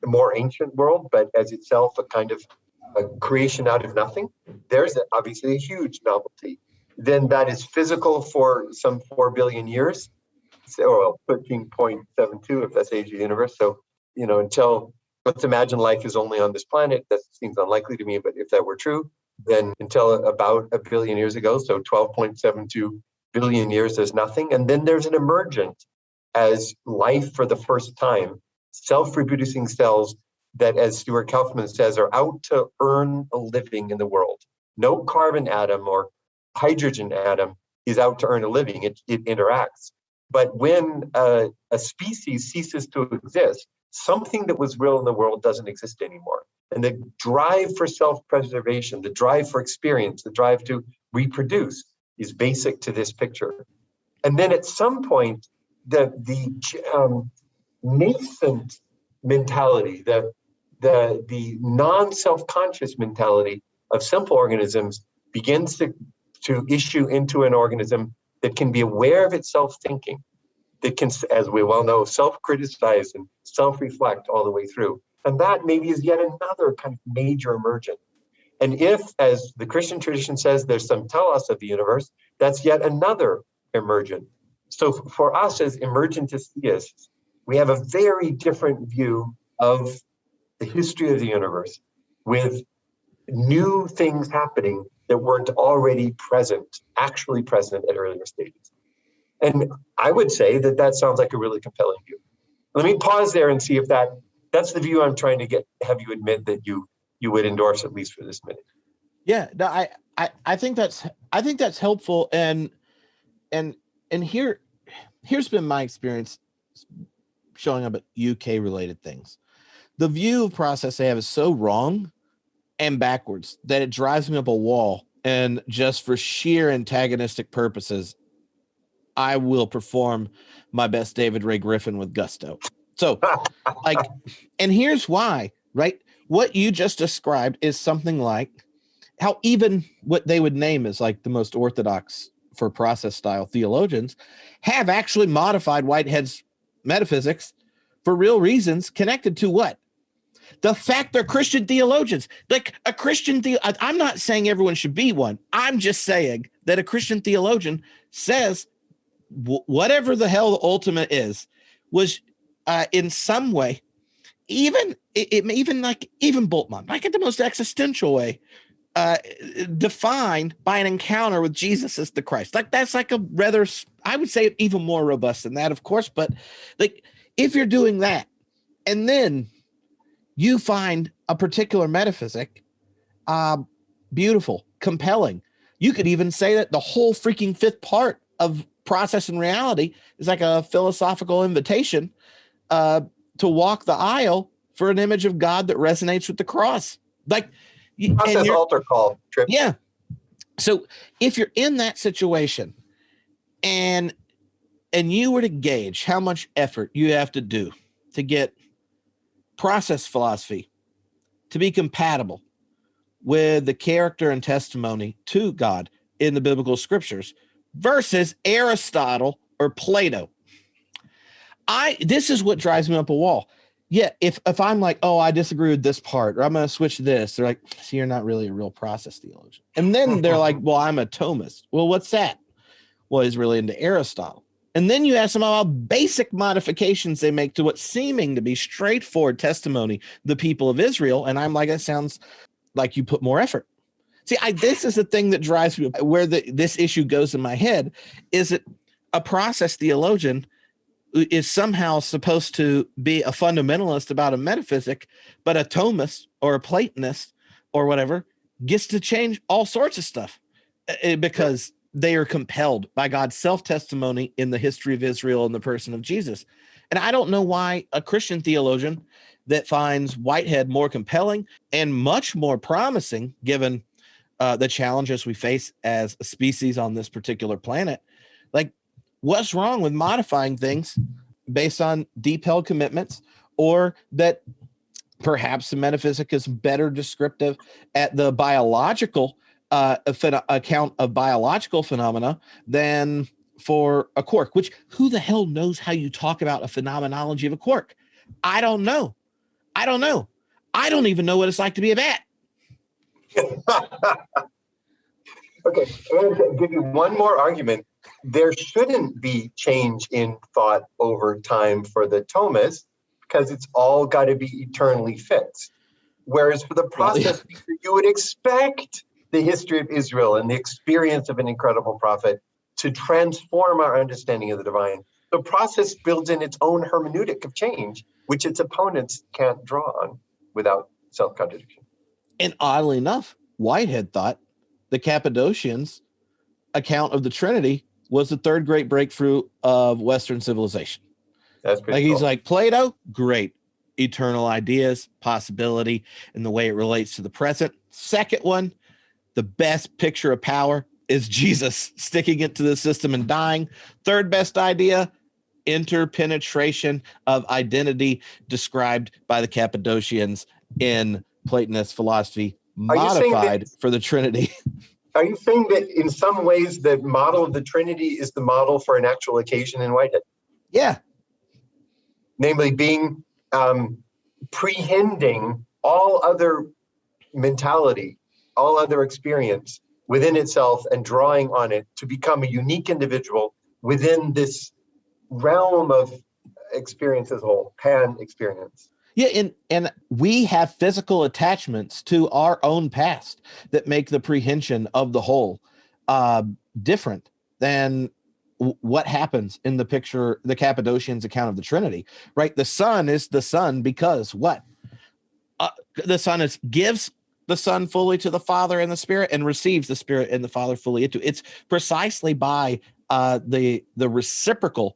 more ancient world, but as itself a kind of a creation out of nothing, there's obviously a huge novelty. Then that is physical for some 4 billion years, or 13.72 if that's age of the universe. So, until, let's imagine life is only on this planet. That seems unlikely to me, but if that were true, then until about 1 billion years ago, so 12.72 billion years, there's nothing. And then there's an emergent as life for the first time, self-reproducing cells that, as Stuart Kauffman says, are out to earn a living in the world. No carbon atom or hydrogen atom is out to earn a living. It interacts. But when a species ceases to exist, something that was real in the world doesn't exist anymore. And the drive for self-preservation, the drive for experience, the drive to reproduce is basic to this picture. And then at some point, the nascent mentality, the non-self-conscious mentality of simple organisms begins to issue into an organism that can be aware of its self-thinking, that can, as we well know, self-criticize and self-reflect all the way through. And that maybe is yet another kind of major emergent. And if, as the Christian tradition says, there's some telos of the universe, that's yet another emergent. So for us as emergentist theists, we have a very different view of the history of the universe, with new things happening that weren't already present, actually present at earlier stages. And I would say that sounds like a really compelling view. Let me pause there and see if that's the view I'm trying to have you admit that you would endorse, at least for this minute. Yeah, no, I think that's helpful, and here's been my experience showing up at UK related things. The view of process they have is so wrong and backwards that it drives me up a wall, and just for sheer antagonistic purposes, I will perform my best David Ray Griffin with gusto. So, and here's why, right? What you just described is something like how even what they would name as like the most orthodox for process style theologians have actually modified Whitehead's metaphysics for real reasons connected to what? The fact they're Christian theologians. Like a Christian I'm not saying everyone should be one. I'm just saying that a Christian theologian says whatever the hell the ultimate is was in some way, even Bultmann, like in the most existential way, defined by an encounter with Jesus as the Christ. Like that's like a rather, I would say, even more robust than that, of course. But like if you're doing that, and then you find a particular metaphysic beautiful, compelling, you could even say that the whole freaking fifth part of process and reality is like a philosophical invitation to walk the aisle for an image of God that resonates with the cross. Like process altar call, Tripp. Yeah. So if you're in that situation and you were to gauge how much effort you have to do to get process philosophy to be compatible with the character and testimony to God in the biblical scriptures versus Aristotle or Plato, this is what drives me up a wall. Yeah, if I'm like, oh, I disagree with this part, or I'm going to switch this, they're like, see, you're not really a real process theologian. And then they're like, well, I'm a Thomist. Well, what's that? Well, he's really into Aristotle. And then you ask them about basic modifications they make to what's seeming to be straightforward testimony, the people of Israel. And I'm like, it sounds like you put more effort. See, this is the thing that drives me, where this issue goes in my head, is that a process theologian is somehow supposed to be a fundamentalist about a metaphysic, but a Thomist or a Platonist or whatever gets to change all sorts of stuff because they are compelled by God's self-testimony in the history of Israel and the person of Jesus. And I don't know why a Christian theologian that finds Whitehead more compelling and much more promising, given the challenges we face as a species on this particular planet, like, what's wrong with modifying things based on deep-held commitments, or that perhaps the metaphysic is better descriptive at the biological account of biological phenomena than for a quark, which who the hell knows how you talk about a phenomenology of a quark? I don't know. I don't even know what it's like to be a bat. Okay, and to give you one more argument, there shouldn't be change in thought over time for the Thomists, because it's all got to be eternally fixed. Whereas for the process, you would expect the history of Israel and the experience of an incredible prophet to transform our understanding of the divine. The process builds in its own hermeneutic of change, which its opponents can't draw on without self-contradiction. And oddly enough, Whitehead thought the Cappadocians' account of the Trinity was the third great breakthrough of Western civilization. That's pretty cool. He's like, Plato, great. Eternal ideas, possibility, and the way it relates to the present. Second one, the best picture of power is Jesus sticking it to the system and dying. Third best idea, interpenetration of identity described by the Cappadocians in Platonist philosophy, modified for the Trinity. Are you saying that in some ways the model of the Trinity is the model for an actual occasion in Whitehead? Yeah. Namely being prehending all other mentality, all other experience within itself and drawing on it to become a unique individual within this realm of experience as a whole, pan experience. Yeah, and we have physical attachments to our own past that make the prehension of the whole different than what happens in the picture, the Cappadocians' account of the Trinity, right? The Son is the Son because what? The Son gives the Son fully to the Father and the Spirit, and receives the Spirit and the Father fully into. It's precisely by the reciprocal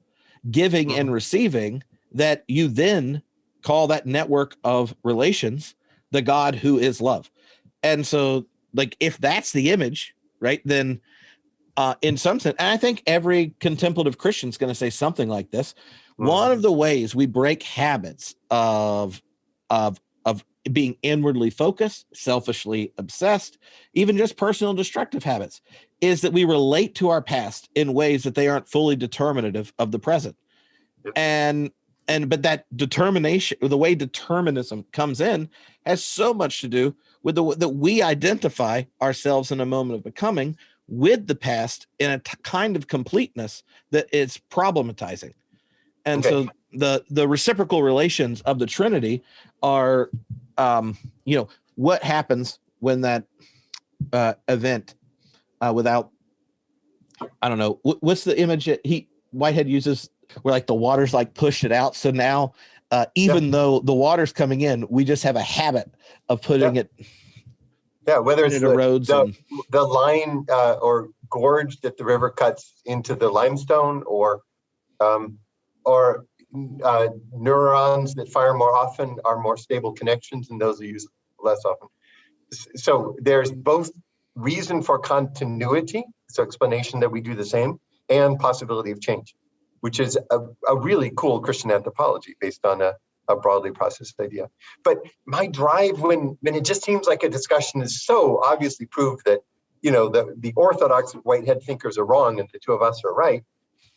giving and receiving that you then call that network of relations the God who is love. And so, like, if that's the image, right, then in some sense, and I think every contemplative Christian is going to say something like this. One of the ways we break habits of being inwardly focused, selfishly obsessed, even just personal destructive habits, is that we relate to our past in ways that they aren't fully determinative of the present. But that determination, the way determinism comes in, has so much to do with that we identify ourselves in a moment of becoming with the past in a kind of completeness that is problematizing. And so the reciprocal relations of the Trinity are, what happens when that event without, I don't know, what's the image that Whitehead uses where like the water's like pushed it out. So now, even though the water's coming in, we just have a habit of putting it. Yeah, whether it's the line or gorge that the river cuts into the limestone, or neurons that fire more often are more stable connections, and those are used less often. So there's both reason for continuity, so explanation that we do the same, and possibility of change, which is a really cool Christian anthropology based on a broadly processed idea. But my drive when it just seems like a discussion is so obviously proved that, the orthodox Whitehead thinkers are wrong and the two of us are right,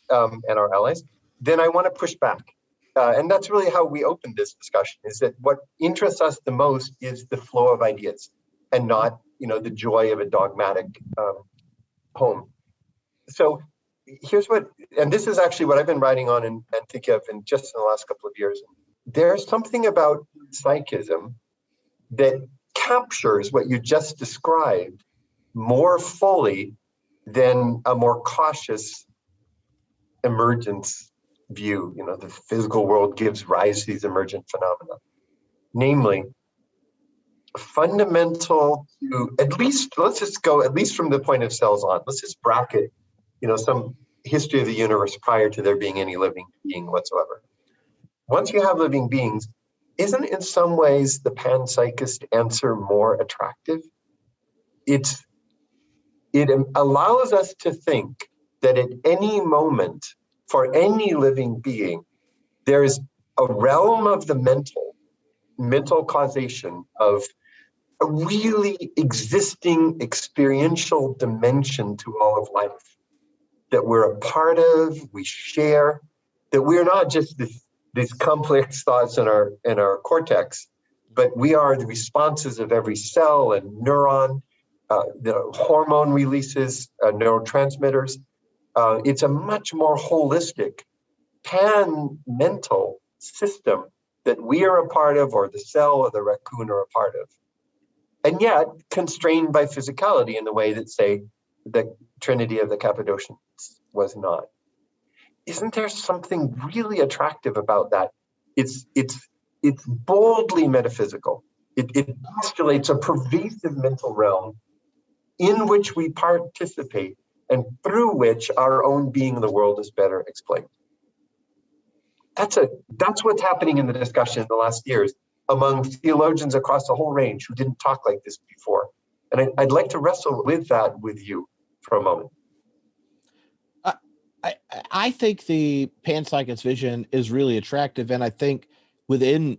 and our allies, then I want to push back. And that's really how we opened this discussion, is that what interests us the most is the flow of ideas and not, the joy of a dogmatic poem. So here's and this is actually what I've been writing on and thinking of in just in the last couple of years. There's something about psychism that captures what you just described more fully than a more cautious emergence view. The physical world gives rise to these emergent phenomena. Namely, fundamental to let's just go at least from the point of cells on. Let's just bracket, some history of the universe prior to there being any living being whatsoever. Once you have living beings, isn't in some ways the panpsychist answer more attractive? It allows us to think that at any moment, for any living being, there is a realm of the mental causation of a really existing experiential dimension to all of life that we're a part of, we share, that we're not just these complex thoughts in our cortex, but we are the responses of every cell and neuron, the hormone releases, neurotransmitters. It's a much more holistic, pan-mental system that we are a part of, or the cell or the raccoon are a part of. And yet constrained by physicality in the way that, say, the Trinity of the Cappadocians was not. Isn't there something really attractive about that? It's boldly metaphysical. It postulates a pervasive mental realm in which we participate and through which our own being in the world is better explained. That's what's happening in the discussion in the last years among theologians across the whole range who didn't talk like this before. And I'd like to wrestle with that with you for a moment. I think the panpsychist vision is really attractive, and I think within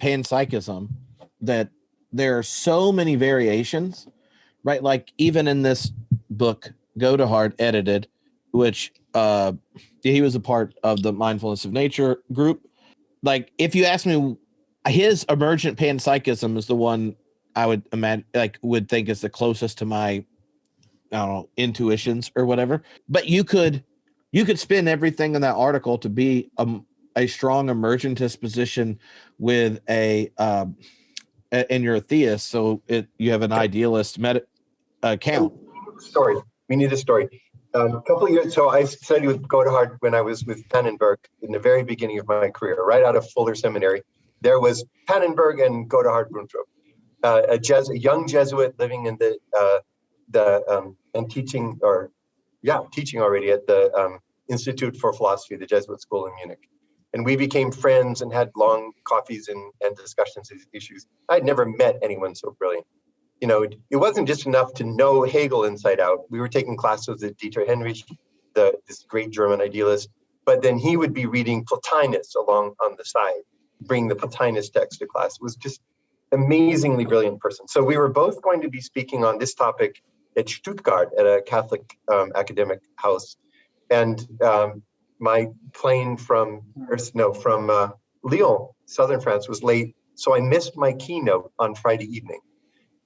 panpsychism that there are so many variations, right? Like even in this book, Godehard edited, which he was a part of the Mindfulness of Nature group. Like if you ask me, his emergent panpsychism is the one I would imagine, would think is the closest to my, I don't know, intuitions or whatever. But you could spin everything in that article to be a strong emergentist position with and you're a theist, so you have an idealist account. We need a story. A couple of years, so I studied with Godehard when I was with Pannenberg in the very beginning of my career, right out of Fuller Seminary. There was Pannenberg and Godehard Bruntrup, a young Jesuit living in and teaching already at the Institute for Philosophy, the Jesuit school in Munich. And we became friends and had long coffees and discussions of these issues. I'd never met anyone so brilliant. It wasn't just enough to know Hegel inside out. We were taking classes with Dieter Henrich, this great German idealist, but then he would be reading Plotinus along on the side, bring the Plotinus text to class. It was just amazingly brilliant person. So we were both going to be speaking on this topic at Stuttgart at a Catholic academic house. And my plane from Lyon, southern France, was late. So I missed my keynote on Friday evening.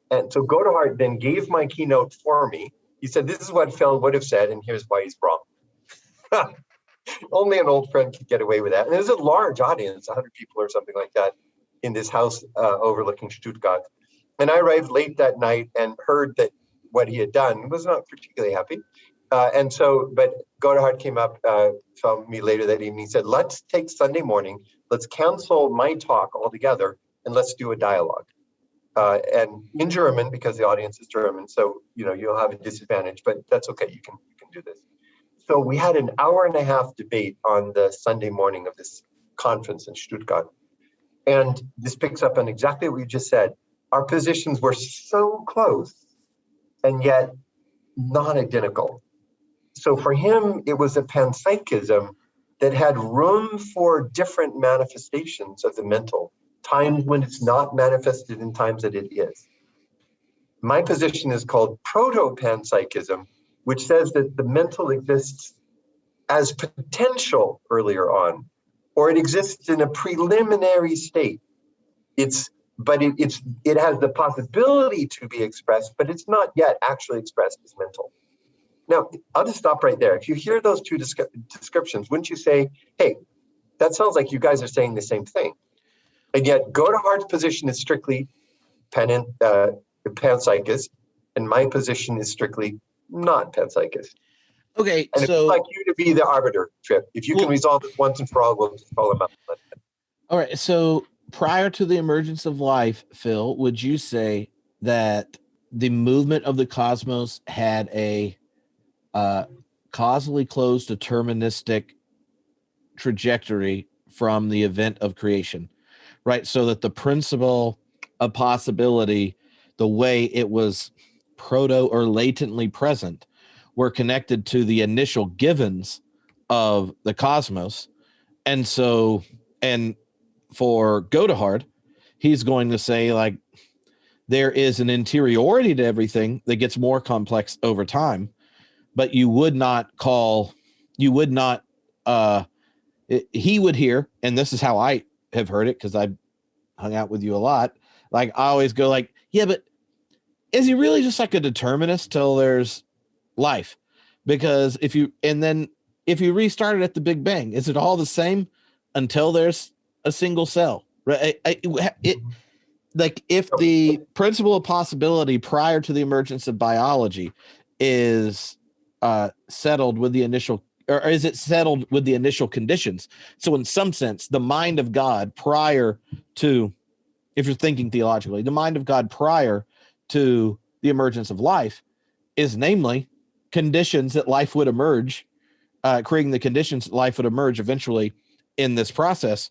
And so Godehard then gave my keynote for me. He said, this is what Phil would have said, and here's why he's wrong. Only an old friend could get away with that. And there's a large audience, 100 people or something like that, in this house overlooking Stuttgart. And I arrived late that night and heard that what he had done was not particularly happy. But Godehard came up, saw me later that evening. He said, let's take Sunday morning, let's cancel my talk altogether, and let's do a dialogue. And in German, because the audience is German, so you'll have a disadvantage, but that's okay. You can do this. So we had an hour and a half debate on the Sunday morning of this conference in Stuttgart, and this picks up on exactly what you just said. Our positions were so close, and yet not identical. So for him, it was a panpsychism that had room for different manifestations of the mental. Times when it's not manifested and times that it is. My position is called proto-panpsychism, which says that the mental exists as potential earlier on, or it exists in a preliminary state. It has the possibility to be expressed, but it's not yet actually expressed as mental. Now, I'll just stop right there. If you hear those two descriptions, wouldn't you say, hey, that sounds like you guys are saying the same thing? And yet Godehard's position is strictly panpsychist, And my position is strictly not panpsychist. Okay, And so I'd like you to be the arbiter, Tripp. If you can resolve it once and for all, we'll just call him up. all right, so prior to the emergence of life, Phil, would you say that the movement of the cosmos had a causally closed deterministic trajectory from the event of creation, right? So that the principle of possibility, the way it was proto or latently present, were connected to the initial givens of the cosmos. And so, and for Godehard, he's going to say, like, there is an interiority to everything that gets more complex over time, but you would not, he would hear, and this is how I have heard it because I've hung out with you a lot. Like, I always go like, yeah, but is he really just like a determinist till there's life? Because if you restart it at the Big Bang, is it all the same until there's a single cell? Right? Like, if the principle of possibility prior to the emergence of biology is settled with the initial, or is it settled with the initial conditions? So in some sense, the mind of God prior to, if you're thinking theologically, the mind of God prior to the emergence of life is namely conditions that life would emerge, creating the conditions that life would emerge eventually in this process.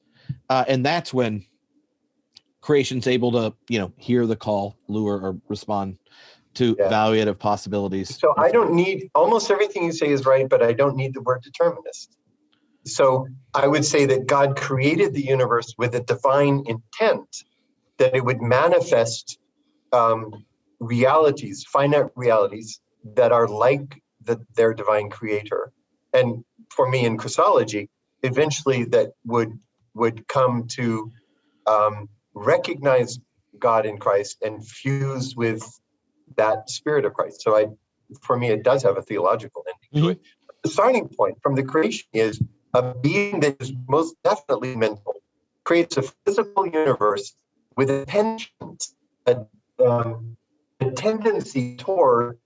And that's when creation's able to, hear the call, lure, or respond to evaluative possibilities. So I don't need, almost everything you say is right, but I don't need the word determinist. So I would say that God created the universe with a divine intent that it would manifest realities, finite realities that are like their divine creator. And for me in Christology, eventually that would come to recognize God in Christ and fuse with that spirit of Christ. So for me, it does have a theological ending to it. The starting point from the creation is a being that is most definitely mental, creates a physical universe with intentions, a tendency toward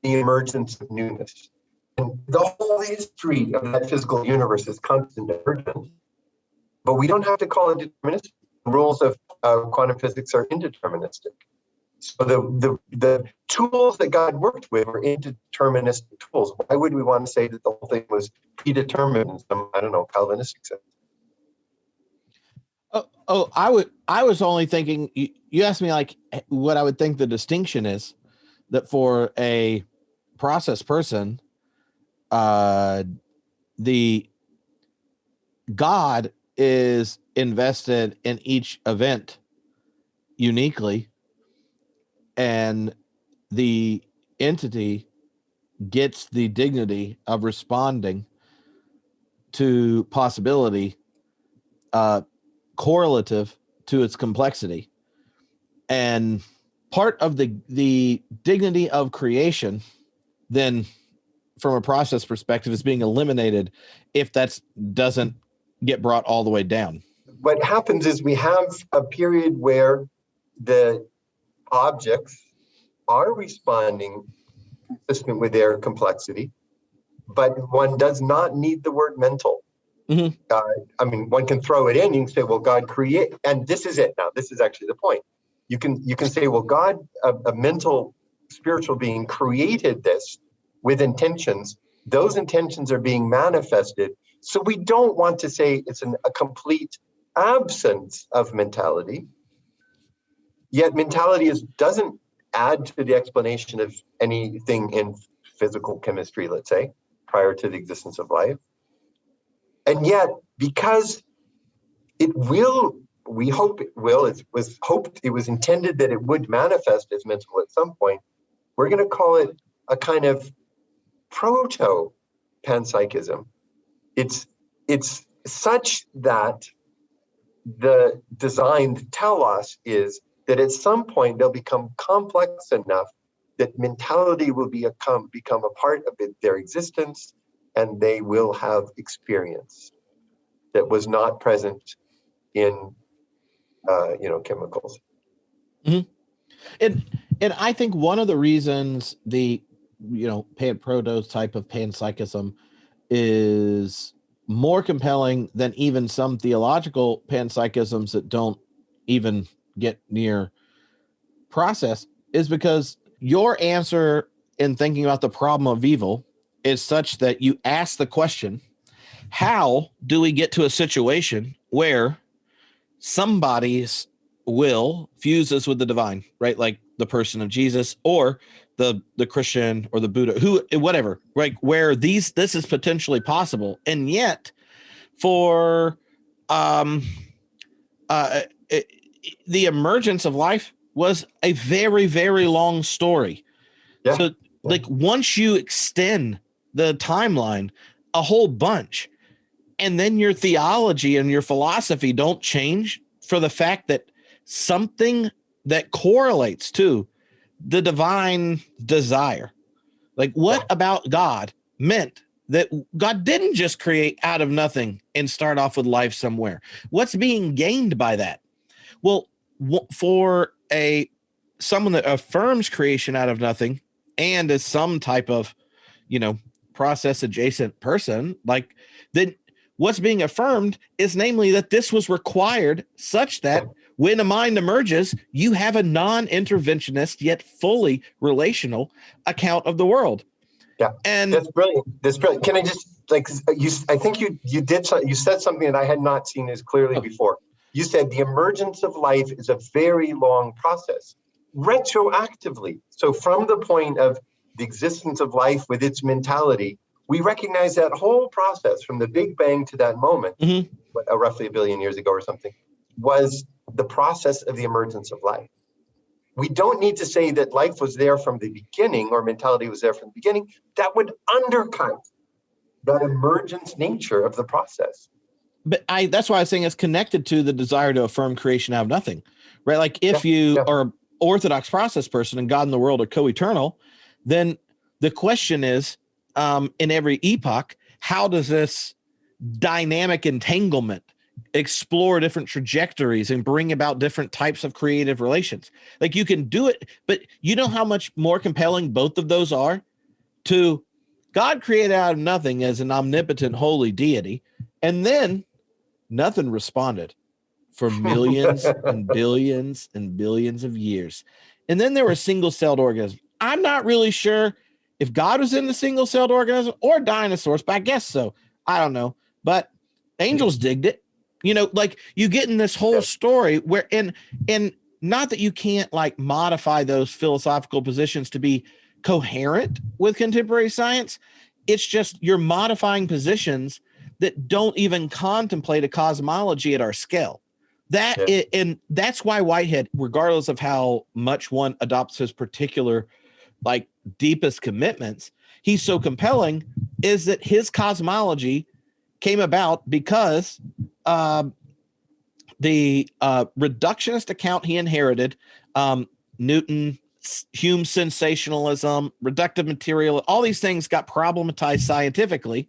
the emergence of newness. And the whole history of that physical universe is constant emergence. But we don't have to call it deterministic. The rules of quantum physics are indeterministic. So the tools that God worked with were indeterministic tools. Why would we want to say that the whole thing was predetermined in some, Calvinistic sense? I was only thinking, you asked me like what I would think the distinction is, that for a process person, the God is invested in each event uniquely, and the entity gets the dignity of responding to possibility correlative to its complexity. And part of the dignity of creation then, from a process perspective, is being eliminated if that doesn't get brought all the way down. What happens is we have a period where the objects are responding consistent with their complexity, but one does not need the word mental. One can throw it in. You can say, well, God create, and this is it. Now, this is actually the point. You can say, well, God, a mental, spiritual being, created this with intentions. Those intentions are being manifested. So we don't want to say it's a complete absence of mentality. Yet mentality doesn't add to the explanation of anything in physical chemistry, let's say, prior to the existence of life. And yet, because it will, we hope it will, it was intended that it would manifest as mental at some point, we're going to call it a kind of proto-panpsychism. It's such that the designed telos is that at some point they'll become complex enough that mentality will become a part of their existence, and they will have experience that was not present in chemicals. And And I think one of the reasons the, pan-proto type of panpsychism is more compelling than even some theological panpsychisms that don't even get near process is because your answer in thinking about the problem of evil is such that you ask the question, how do we get to a situation where somebody's will fuses with the divine, right? Like the person of Jesus or the Christian or the Buddha, whatever, right? Where this is potentially possible. And yet for the emergence of life was a very, very long story. Yeah. So like once you extend the timeline a whole bunch, and then your theology and your philosophy don't change for the fact that something that correlates to the divine desire, like what about God meant that God didn't just create out of nothing and start off with life somewhere. What's being gained by that? Well, for someone that affirms creation out of nothing and is some type of, process adjacent person, like then what's being affirmed is namely that this was required such that when a mind emerges, you have a non-interventionist yet fully relational account of the world. Yeah, and that's brilliant. That's brilliant. Can I just I think you said something that I had not seen as clearly before. You said the emergence of life is a very long process, retroactively. So from the point of the existence of life with its mentality, we recognize that whole process from the Big Bang to that moment, roughly 1 billion years ago or something, was the process of the emergence of life. We don't need to say that life was there from the beginning or mentality was there from the beginning. That would undercut that emergence nature of the process. But that's why I was saying it's connected to the desire to affirm creation out of nothing, right? Like if you are an orthodox process person and God and the world are co-eternal, then the question is, in every epoch, how does this dynamic entanglement explore different trajectories and bring about different types of creative relations? Like you can do it, but you know how much more compelling both of those are? To God created out of nothing as an omnipotent holy deity, and then nothing responded for millions and billions and billions of years. And then there were single-celled organisms. I'm not really sure if God was in the single-celled organism or dinosaurs, but I guess so. I don't know. But angels digged it. Like you get in this whole story where, and not that you can't like modify those philosophical positions to be coherent with contemporary science. It's just you're modifying positions that don't even contemplate a cosmology at our scale. And that's why Whitehead, regardless of how much one adopts his particular like deepest commitments, he's so compelling, is that his cosmology came about because the reductionist account he inherited, Newton, Hume's sensationalism, reductive material, all these things got problematized scientifically.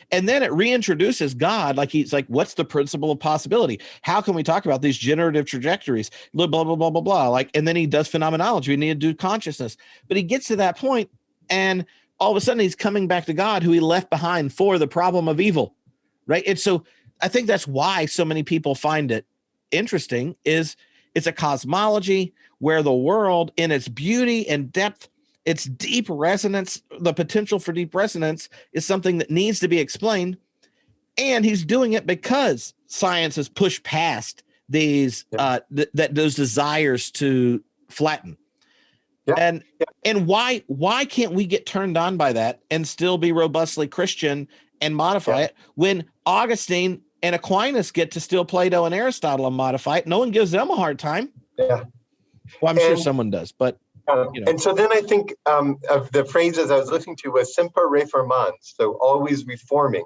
And then it reintroduces God. Like he's like, what's the principle of possibility? How can we talk about these generative trajectories? Blah, blah, blah, blah, blah, blah. Like, and then he does phenomenology. We need to do consciousness. But he gets to that point, and all of a sudden he's coming back to God, who he left behind for the problem of evil. Right. And so I think that's why so many people find it interesting, is it's a cosmology where the world in its beauty and depth, its deep resonance, the potential for deep resonance is something that needs to be explained. And he's doing it because science has pushed past these, those desires to flatten. And why can't we get turned on by that and still be robustly Christian and modify it when Augustine and Aquinas get to steal Plato and Aristotle and modify it? No one gives them a hard time. Yeah. Well, I'm sure someone does, but and so then I think of the phrases I was listening to was semper reformans, so always reforming.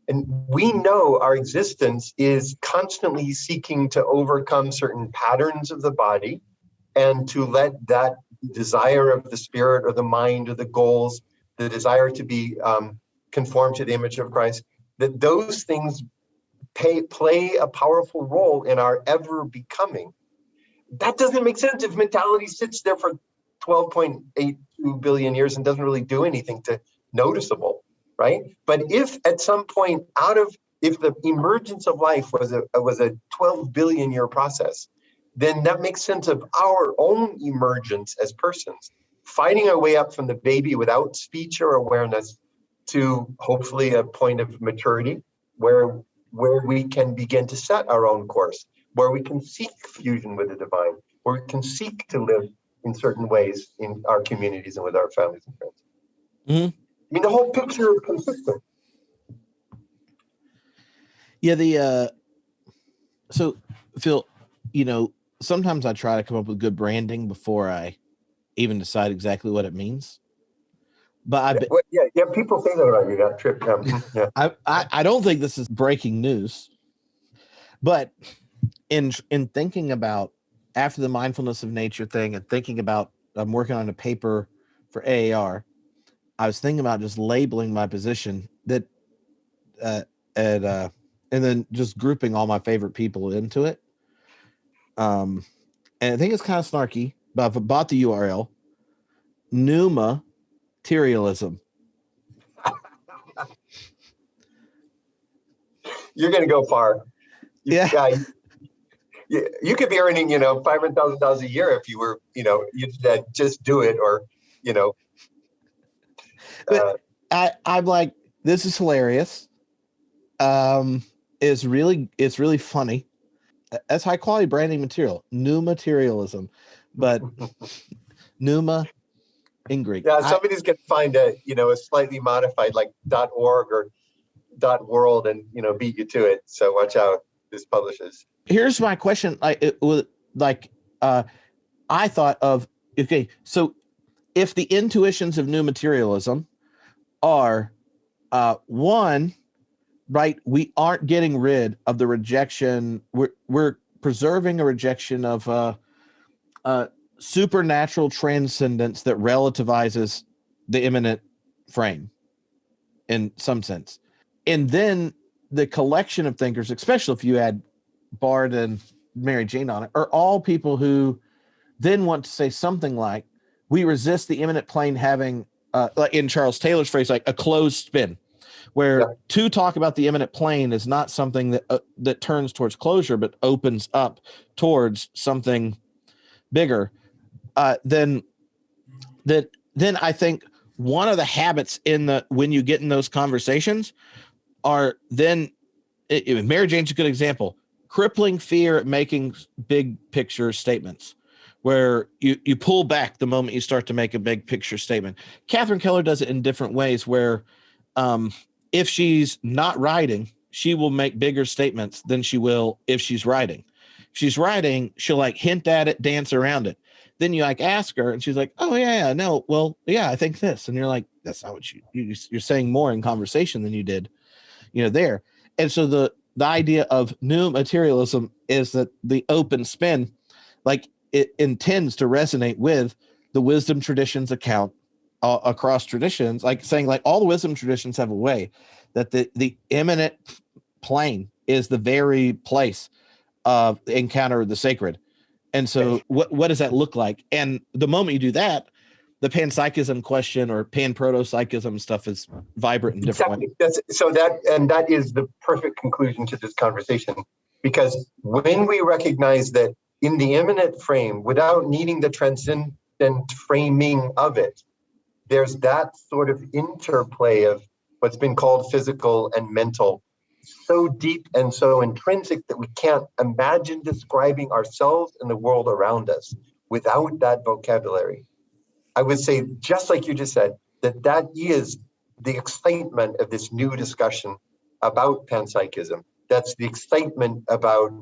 And we know our existence is constantly seeking to overcome certain patterns of the body and to let that desire of the spirit or the mind or the goals, the desire to be conformed to the image of Christ, that those things play a powerful role in our ever becoming. That doesn't make sense if mentality sits there for 12.82 billion years and doesn't really do anything to noticeable, right? But if at some point if the emergence of life was a 12 billion year process, then that makes sense of our own emergence as persons, fighting our way up from the baby without speech or awareness to hopefully a point of maturity where we can begin to set our own course, where we can seek fusion with the divine, where we can seek to live in certain ways in our communities and with our families and friends. Mm-hmm. I mean, the whole picture is consistent. Yeah, so Phil, sometimes I try to come up with good branding before I even decide exactly what it means. But people say that about you, that Tripp. Yeah. I don't think this is breaking news, but in thinking about after the mindfulness of nature thing and thinking about I'm working on a paper for AAR, I was thinking about just labeling my position that and then just grouping all my favorite people into it. And I think it's kind of snarky, but I've bought the URL pneumaterialism. You're going to go far. Yeah. You could be earning, $500,000 a year if you were, you'd just do it, or, But I'm like, this is hilarious. It's really funny. That's high quality branding material. Pneumaterialism, but pneuma in Greek. Yeah, somebody's going to find a slightly modified like .org or .world and beat you to it. So watch out. This publishes. Here's my question. I thought of, okay, so if the intuitions of pneumaterialism are one, right, we aren't getting rid of the rejection. We're preserving a rejection of supernatural transcendence that relativizes the immanent frame in some sense. And then the collection of thinkers, especially if you add Bard and Mary Jane on it, are all people who then want to say something like, we resist the immanent plane having, like in Charles Taylor's phrase, like a closed spin, where to talk about the immanent plane is not something that turns towards closure, but opens up towards something bigger. Then I think one of the habits when you get in those conversations are then, Mary Jane's a good example, crippling fear at making big picture statements, where you pull back the moment you start to make a big picture statement. Catherine Keller does it in different ways, where if she's not writing, she will make bigger statements than she will if she's writing. If she's writing, she'll like hint at it, dance around it. Then you like ask her and she's like, oh yeah, no, well, yeah, I think this. And you're like, that's not what you're saying more in conversation than you did, there. And so the idea of pneumaterialism is that the open spin, like it intends to resonate with the wisdom traditions account across traditions, like saying like all the wisdom traditions have a way that the immanent plane is the very place of the encounter of the sacred. And so what does that look like? And the moment you do that, the panpsychism question or pan-proto-psychism stuff is vibrant in different ways. That is the perfect conclusion to this conversation, because when we recognize that in the immanent frame, without needing the transcendent framing of it, there's that sort of interplay of what's been called physical and mental, so deep and so intrinsic that we can't imagine describing ourselves and the world around us without that vocabulary. I would say, just like you just said, that is the excitement of this new discussion about panpsychism. That's the excitement about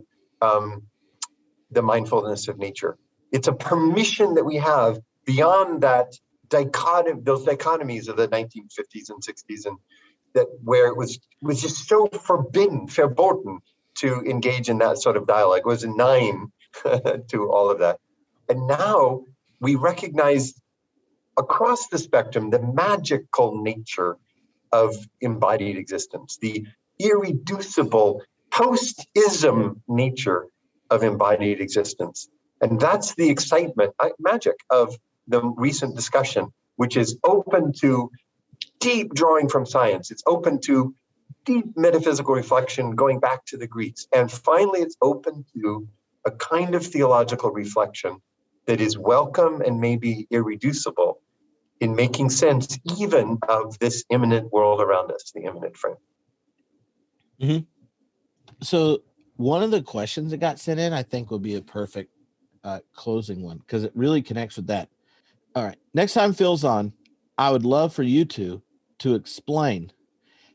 the mindfulness of nature. It's a permission that we have beyond that those dichotomies of the 1950s and 60s, and that where it was just so verboten to engage in that sort of dialogue. It was a nine to all of that. And now we recognize across the spectrum the magical nature of embodied existence, the irreducible post-ism nature of embodied existence. And that's the excitement, magic of the recent discussion, which is open to deep drawing from science. It's open to deep metaphysical reflection going back to the Greeks. And finally, it's open to a kind of theological reflection that is welcome and maybe irreducible in making sense even of this imminent world around us, the imminent frame. Mm-hmm. So one of the questions that got sent in, I think, would be a perfect closing one, because it really connects with that. All right. Next time Phil's on, I would love for you two to explain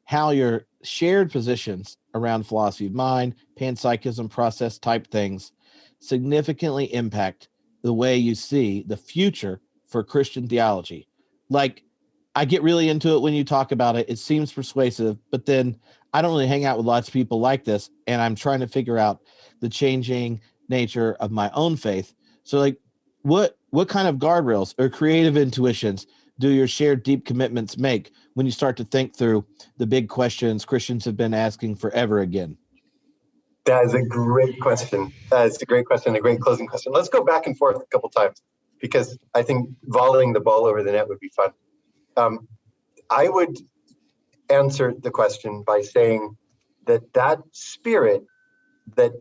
how your shared positions around philosophy of mind, panpsychism, process type things significantly impact the way you see the future for Christian theology. Like, I get really into it when you talk about it. It seems persuasive, but then I don't really hang out with lots of people like this, and I'm trying to figure out the changing nature of my own faith. So, like, what kind of guardrails or creative intuitions do your shared deep commitments make when you start to think through the big questions Christians have been asking forever again? That is a great question. That's a great question, a great closing question. Let's go back and forth a couple times, because I think volleying the ball over the net would be fun. I would answer the question by saying that spirit that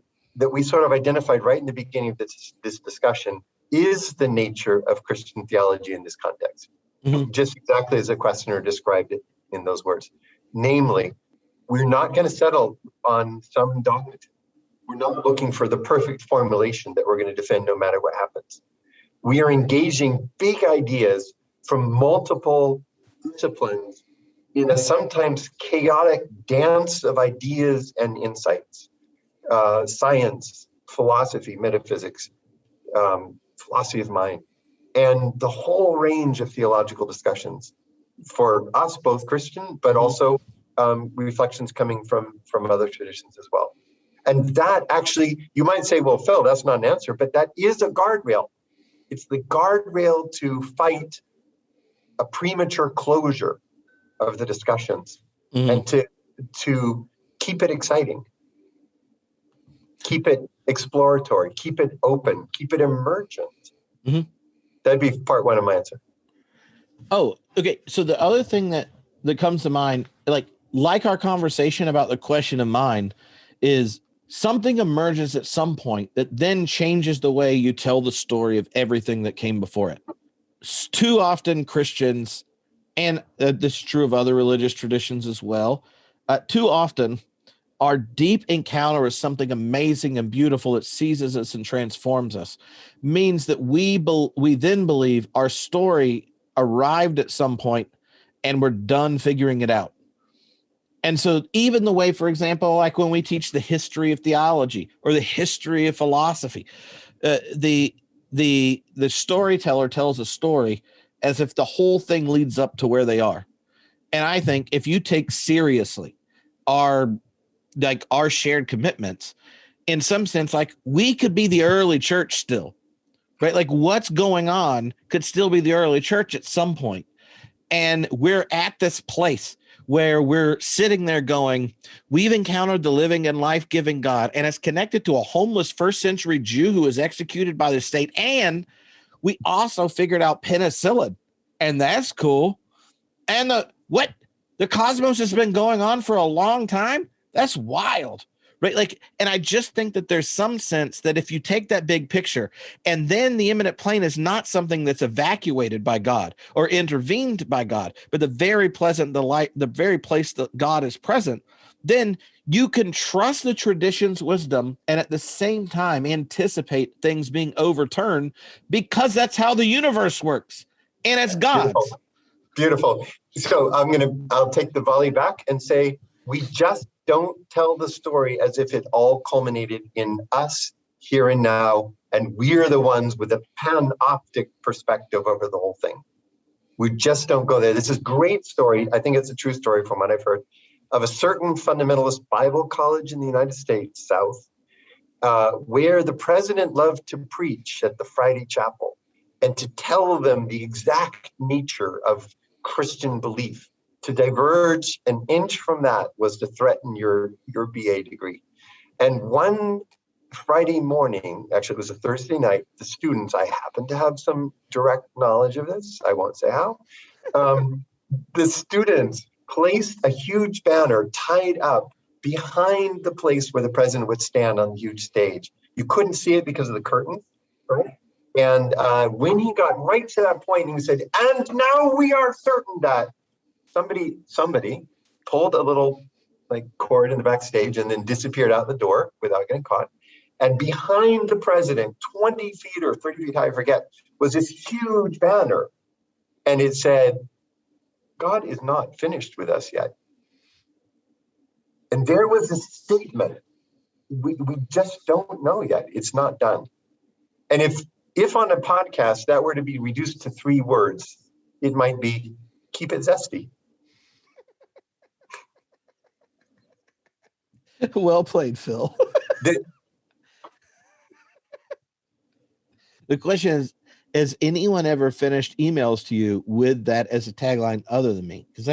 we sort of identified right in the beginning of this discussion is the nature of Christian theology in this context. Mm-hmm. Just exactly as the questioner described it in those words. Namely, we're not going to settle on some dogmatism. We're not looking for the perfect formulation that we're going to defend no matter what happens. We are engaging big ideas from multiple disciplines in a sometimes chaotic dance of ideas and insights. Science, philosophy, metaphysics, philosophy of mind, and the whole range of theological discussions for us, both Christian, but also reflections coming from other traditions as well. And that actually, you might say, well, Phil, that's not an answer, but that is a guardrail. It's the guardrail to fight a premature closure of the discussions, and to keep it exciting, keep it exploratory, keep it open, keep it emergent. Mm-hmm. That'd be part one of my answer. Oh, okay. So the other thing that comes to mind, like our conversation about the question of mind, is something emerges at some point that then changes the way you tell the story of everything that came before it. Too often Christians, and this is true of other religious traditions as well, too often our deep encounter with something amazing and beautiful that seizes us and transforms us means that we then believe our story arrived at some point and we're done figuring it out. And so even the way, for example, like when we teach the history of theology or the history of philosophy, the storyteller tells a story as if the whole thing leads up to where they are. And I think if you take seriously our shared commitments, in some sense, like, we could be the early church still, right? Like, what's going on could still be the early church at some point. And we're at this place where we're sitting there going, we've encountered the living and life-giving God, and it's connected to a homeless first century Jew who was executed by the state. And we also figured out penicillin, and that's cool. And the cosmos has been going on for a long time. That's wild, right? Like, and I just think that there's some sense that if you take that big picture, and then the imminent plane is not something that's evacuated by God or intervened by God, but the very place that God is present, then you can trust the tradition's wisdom and at the same time anticipate things being overturned, because that's how the universe works, and it's God's. Beautiful. So I'll take the volley back and say, we just don't tell the story as if it all culminated in us here and now, and we're the ones with a panoptic perspective over the whole thing. We just don't go there. This is a great story. I think it's a true story from what I've heard, of a certain fundamentalist Bible college in the United States South, where the president loved to preach at the Friday chapel and to tell them the exact nature of Christian belief. To diverge an inch from that was to threaten your BA degree. And one Friday morning, actually it was a Thursday night, the students, I happen to have some direct knowledge of this, I won't say how, the students placed a huge banner tied up behind the place where the president would stand on the huge stage. You couldn't see it because of the curtains, right? And when he got right to that point, he said, and now we are certain that somebody pulled a little like cord in the backstage and then disappeared out the door without getting caught. And behind the president, 20 feet or 30 feet high, I forget, was this huge banner. And it said, God is not finished with us yet. And there was a statement. We just don't know yet. It's not done. And if on a podcast that were to be reduced to 3 words, it might be keep it zesty. Well played, Phil. The question is, has anyone ever finished emails to you with that as a tagline other than me? Because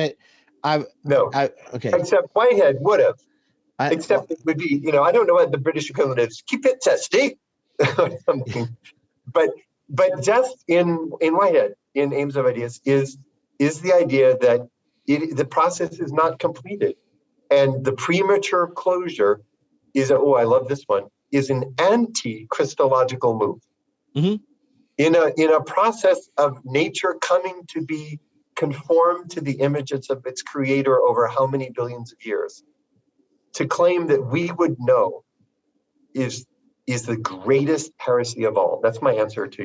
no. Okay. Except Whitehead would have. Except it would be, I don't know what the British equivalent is. Keep it zesty or something. But just in Whitehead, in Aims of Ideas, is the idea that the process is not completed. And the premature closure is, I love this one, is an anti-Christological move. Mm-hmm. In a process of nature coming to be conformed to the images of its creator over how many billions of years, to claim that we would know is the greatest heresy of all. That's my answer to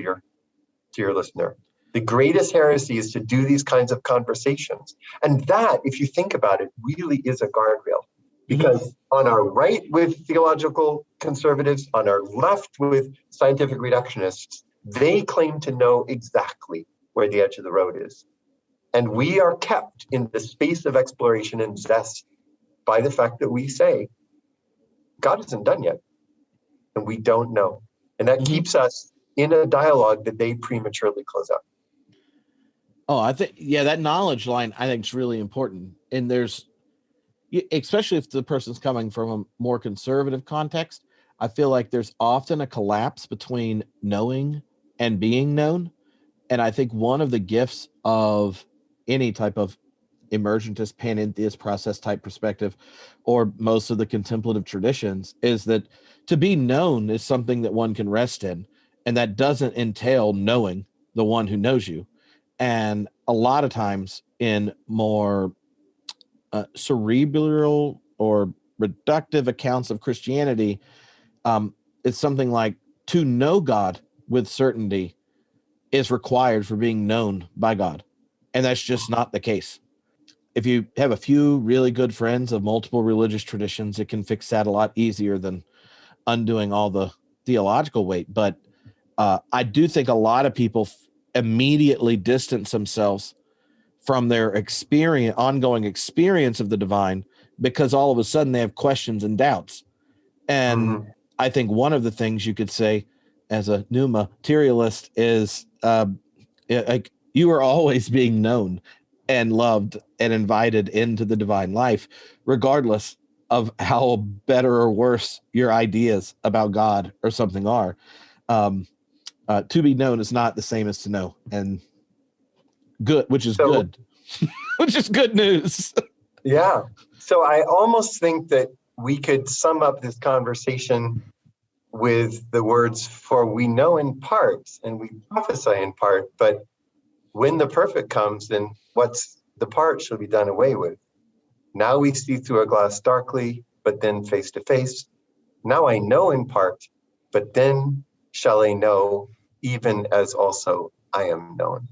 your listener. The greatest heresy is to do these kinds of conversations. And that, if you think about it, really is a guardrail. Because on our right with theological conservatives, on our left with scientific reductionists, they claim to know exactly where the edge of the road is. And we are kept in the space of exploration and zest by the fact that we say, God isn't done yet, and we don't know. And that keeps us in a dialogue that they prematurely close up. Oh, I think, that knowledge line, I think is really important. And there's, especially if the person's coming from a more conservative context, I feel like there's often a collapse between knowing and being known. And I think one of the gifts of any type of emergentist, panentheist process type perspective, or most of the contemplative traditions, is that to be known is something that one can rest in. And that doesn't entail knowing the one who knows you. And a lot of times in more cerebral or reductive accounts of Christianity, it's something like to know God with certainty is required for being known by God. And that's just not the case. If you have a few really good friends of multiple religious traditions, it can fix that a lot easier than undoing all the theological weight. But I do think a lot of people immediately distance themselves from their ongoing experience of the divine, because all of a sudden they have questions and doubts. And I think one of the things you could say as a pneumaterialist is like you are always being known and loved and invited into the divine life, regardless of how better or worse your ideas about God or something are. To be known is not the same as to know, and good, which is good, which is good news. Yeah. So I almost think that we could sum up this conversation with the words, for we know in part and we prophesy in part, but when the perfect comes, then what's the part shall be done away with. Now we see through a glass darkly, but then face to face. Now I know in part, but then shall I know, even as also I am known.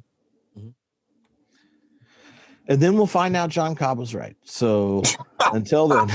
And then we'll find out John Cobb was right. So until then.